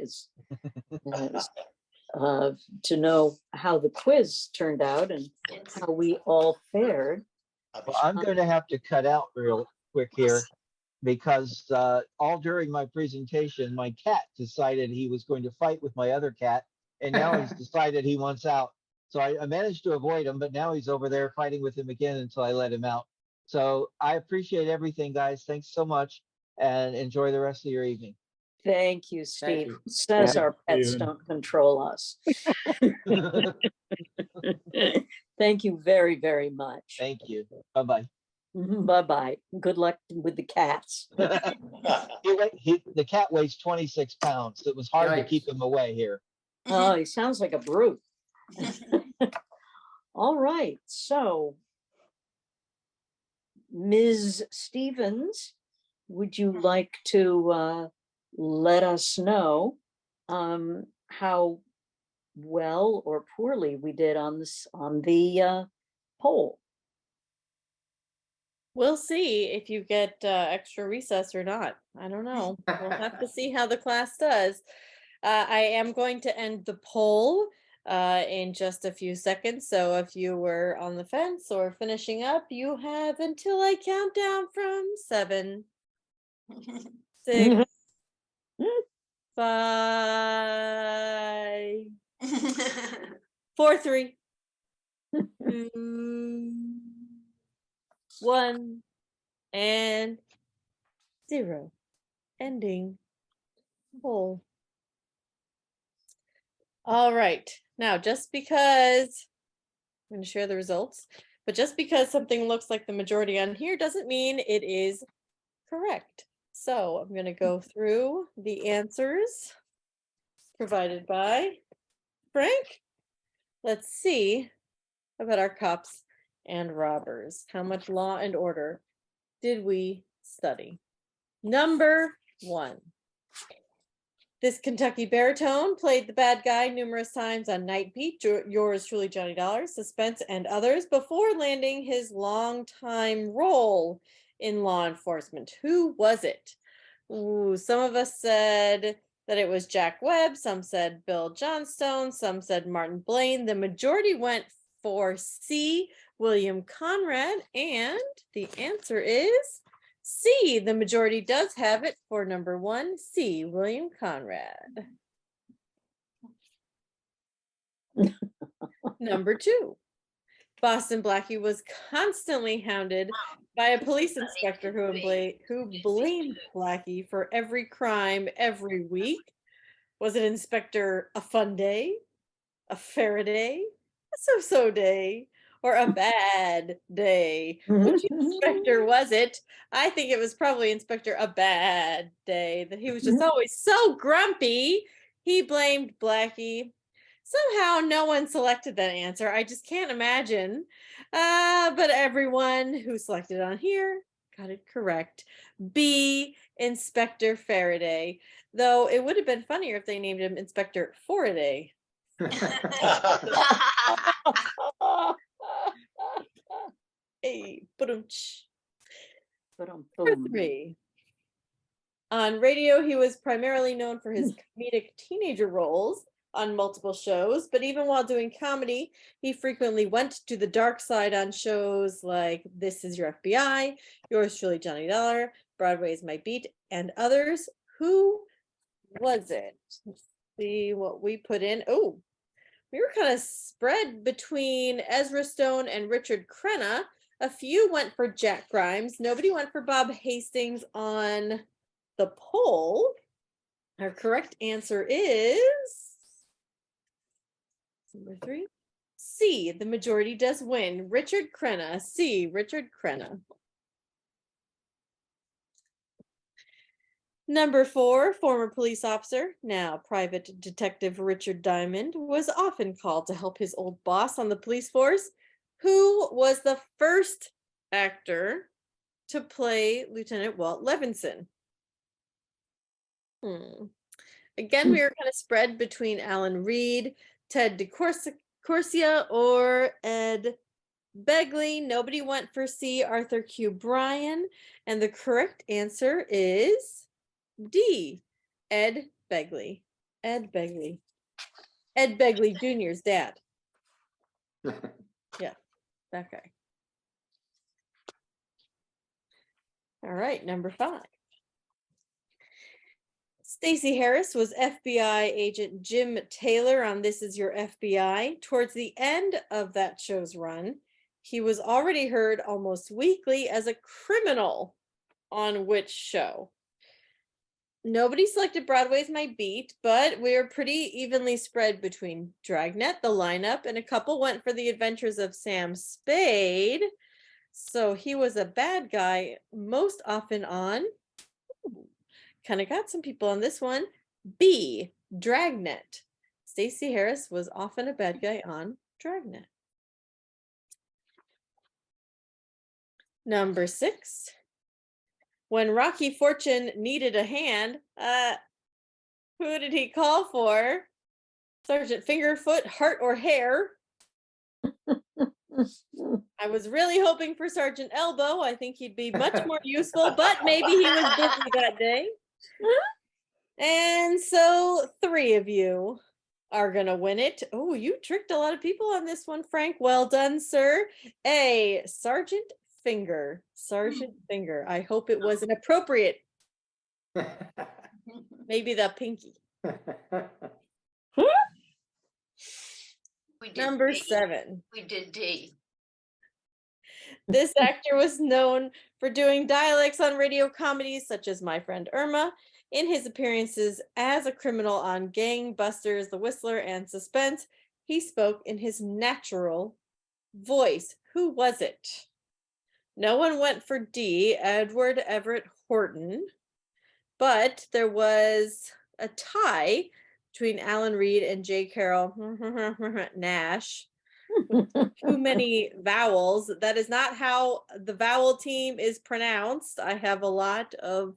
to know how the quiz turned out and how we all fared. Well, I'm going to have to cut out real quick here because all during my presentation, my cat decided he was going to fight with my other cat, and now he's decided he wants out. So I managed to avoid him, but now he's over there fighting with him again until I let him out. So I appreciate everything, guys. Thanks so much, and enjoy the rest of your evening. Thank you, Thank Steve. you. Who says Yeah. our pets Steven. don't control us? Thank you very, very much. Thank you. Bye-bye. Bye-bye. Good luck with the cats. The cat weighs 26 pounds. So it was hard to Yikes. keep him away here. Oh, he sounds like a brute. All right, so Ms. Stevens, would you like to let us know how well or poorly we did on the poll? We'll see if you get extra recess or not. I don't know. We'll have to see how the class does. I am going to end the poll in just a few seconds. So if you were on the fence or finishing up, you have until I count down from 7, 6, 5, 4, 3, 2, 1, and 0. Ending poll. All right. Now, just because I'm going to share the results, but just because something looks like the majority on here doesn't mean it is correct. So I'm going to go through the answers provided by Frank. Let's see about our cops and robbers. How much law and order did we study? Number 1. This Kentucky baritone played the bad guy numerous times on Night Beat, Yours Truly Johnny Dollar, Suspense, and others before landing his longtime role in law enforcement. Who was it? Ooh, some of us said that it was Jack Webb, some said Bill Johnstone, some said Martin Blaine. The majority went for C, William Conrad, and the answer is C. The majority does have it for number 1, C, William Conrad. Number 2. Boston Blackie was constantly hounded by a police inspector who blamed Blackie for every crime every week. Was it Inspector A Fun Day, a Faraday, a So-So Day, or a bad day? Which inspector was it? I think it was probably Inspector A Bad Day, that he was just always so grumpy. He blamed Blackie. Somehow no one selected that answer. I just can't imagine. But everyone who selected on here got it correct. B, Inspector Faraday. Though it would have been funnier if they named him Inspector Faraday. Hey, Number 3. On radio, he was primarily known for his comedic teenager roles on multiple shows, but even while doing comedy, he frequently went to the dark side on shows like This Is Your FBI, Yours Truly Johnny Dollar, Broadway's My Beat, and others. Who was it? Let's see what we put in. Oh, we were kind of spread between Ezra Stone and Richard Crenna. A few went for Jack Grimes. Nobody went for Bob Hastings on the poll. Our correct answer is number 3. C, the majority does win. Richard Crenna. C, Richard Crenna. Number 4, former police officer, now private detective Richard Diamond, was often called to help his old boss on the police force. Who was the first actor to play Lieutenant Walt Levinson? Again, we were kind of spread between Alan Reed, Ted DeCorsia, or Ed Begley. Nobody went for C, Arthur Q. Bryan. And the correct answer is D, Ed Begley. Ed Begley. Ed Begley Jr.'s dad. Yeah, that guy. All right, number 5. Stacey Harris was FBI agent Jim Taylor on This Is Your FBI. Towards the end of that show's run, he was already heard almost weekly as a criminal on which show? Nobody selected Broadway's My Beat, but we were pretty evenly spread between Dragnet, The Lineup, and a couple went for The Adventures of Sam Spade. So he was a bad guy most often on, kind of got some people on this one, B, Dragnet. Stacey Harris was often a bad guy on Dragnet. Number 6. When Rocky Fortune needed a hand, who did he call for? Sergeant Fingerfoot, Heart, or Hair? I was really hoping for Sergeant Elbow. I think he'd be much more useful, but maybe he was busy that day. And so 3 of you are going to win it. Oh, you tricked a lot of people on this one, Frank. Well done, sir. A, Sergeant Finger. Sergeant Finger. I hope it was an appropriate. Maybe the pinky. Number 7. We did D. This actor was known for doing dialects on radio comedies such as My Friend Irma. In his appearances as a criminal on Gangbusters, The Whistler, and Suspense, he spoke in his natural voice. Who was it? No one went for D, Edward Everett Horton, but there was a tie between Alan Reed and J. Carroll Nash. Too many vowels. That is not how the vowel team is pronounced. I have a lot of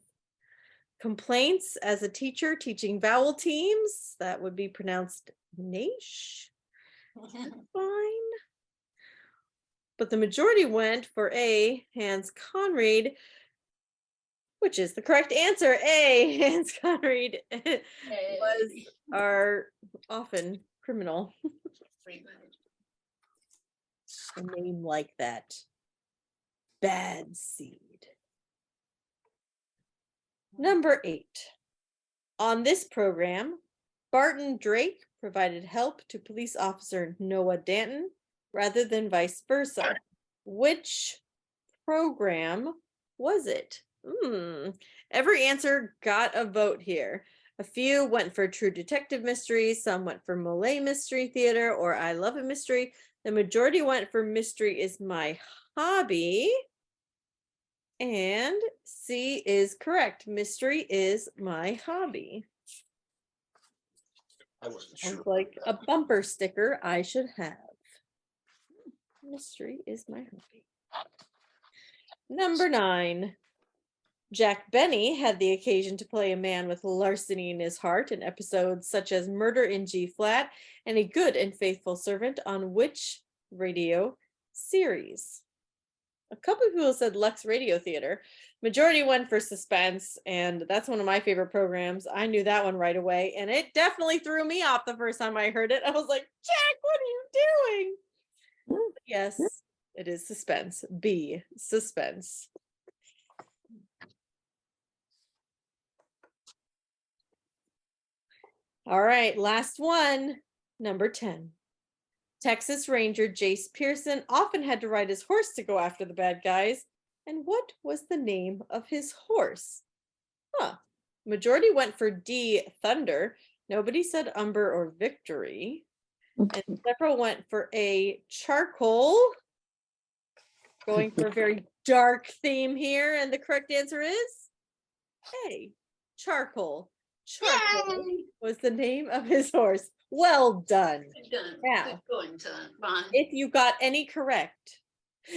complaints as a teacher teaching vowel teams. That would be pronounced Nash. Fine. But the majority went for A, Hans Conried, which is the correct answer. A, Hans Conried was our often criminal. A name like that. Bad seed. Number 8. On this program, Barton Drake provided help to police officer Noah Danton rather than vice versa. Which program was it? Every answer got a vote here. A few went for True Detective Mystery, some went for Malay Mystery Theater or I Love a Mystery. The majority went for Mystery is My Hobby. And C is correct. Mystery is my hobby. I wasn't Sounds sure. like a bumper sticker I should have. Mystery is my hobby. Number 9. Jack Benny had the occasion to play a man with larceny in his heart in episodes such as Murder in G Flat and A Good and Faithful Servant on which radio series? A couple of people said Lux Radio Theater. Majority went for Suspense, and that's one of my favorite programs. I knew that one right away, and it definitely threw me off the first time I heard it. I was like, Jack, what are you doing? Yes, it is Suspense. B, Suspense. All right, last one, number 10. Texas Ranger Jace Pearson often had to ride his horse to go after the bad guys. And what was the name of his horse? Majority went for D, Thunder. Nobody said Umber or Victory. And several went for A, Charcoal. Going for a very dark theme here. And the correct answer is A, Charcoal. Charcoal was the name of his horse. Well done. Good done. Now, Good going, Ron. if you got any correct,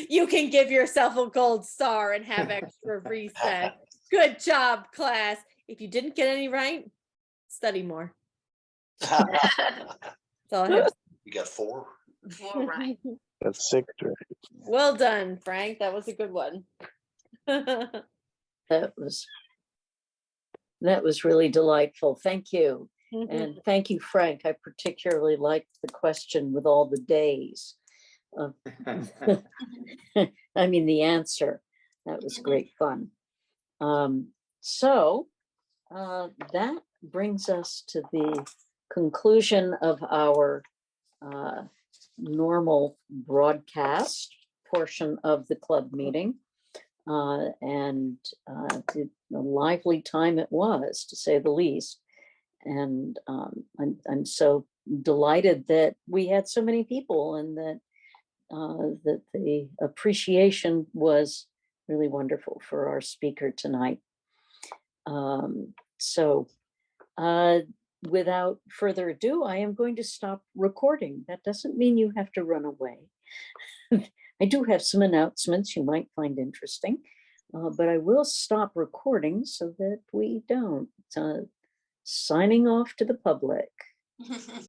you can give yourself a gold star and have extra recess. Good job, class. If you didn't get any right, study more. That's all I have. You got 4. All right. That's 6. Well done, Frank. That was a good one. That was really delightful. Thank you. And thank you, Frank. I particularly liked the question with all the days. I mean, the answer. That was great fun. So that brings us to the conclusion of our normal broadcast portion of the club meeting. And a lively time it was, to say the least. And I'm so delighted that we had so many people, and that that the appreciation was really wonderful for our speaker tonight. So without further ado, I am going to stop recording. That doesn't mean you have to run away. I do have some announcements you might find interesting, but I will stop recording so that we don't. Signing off to the public.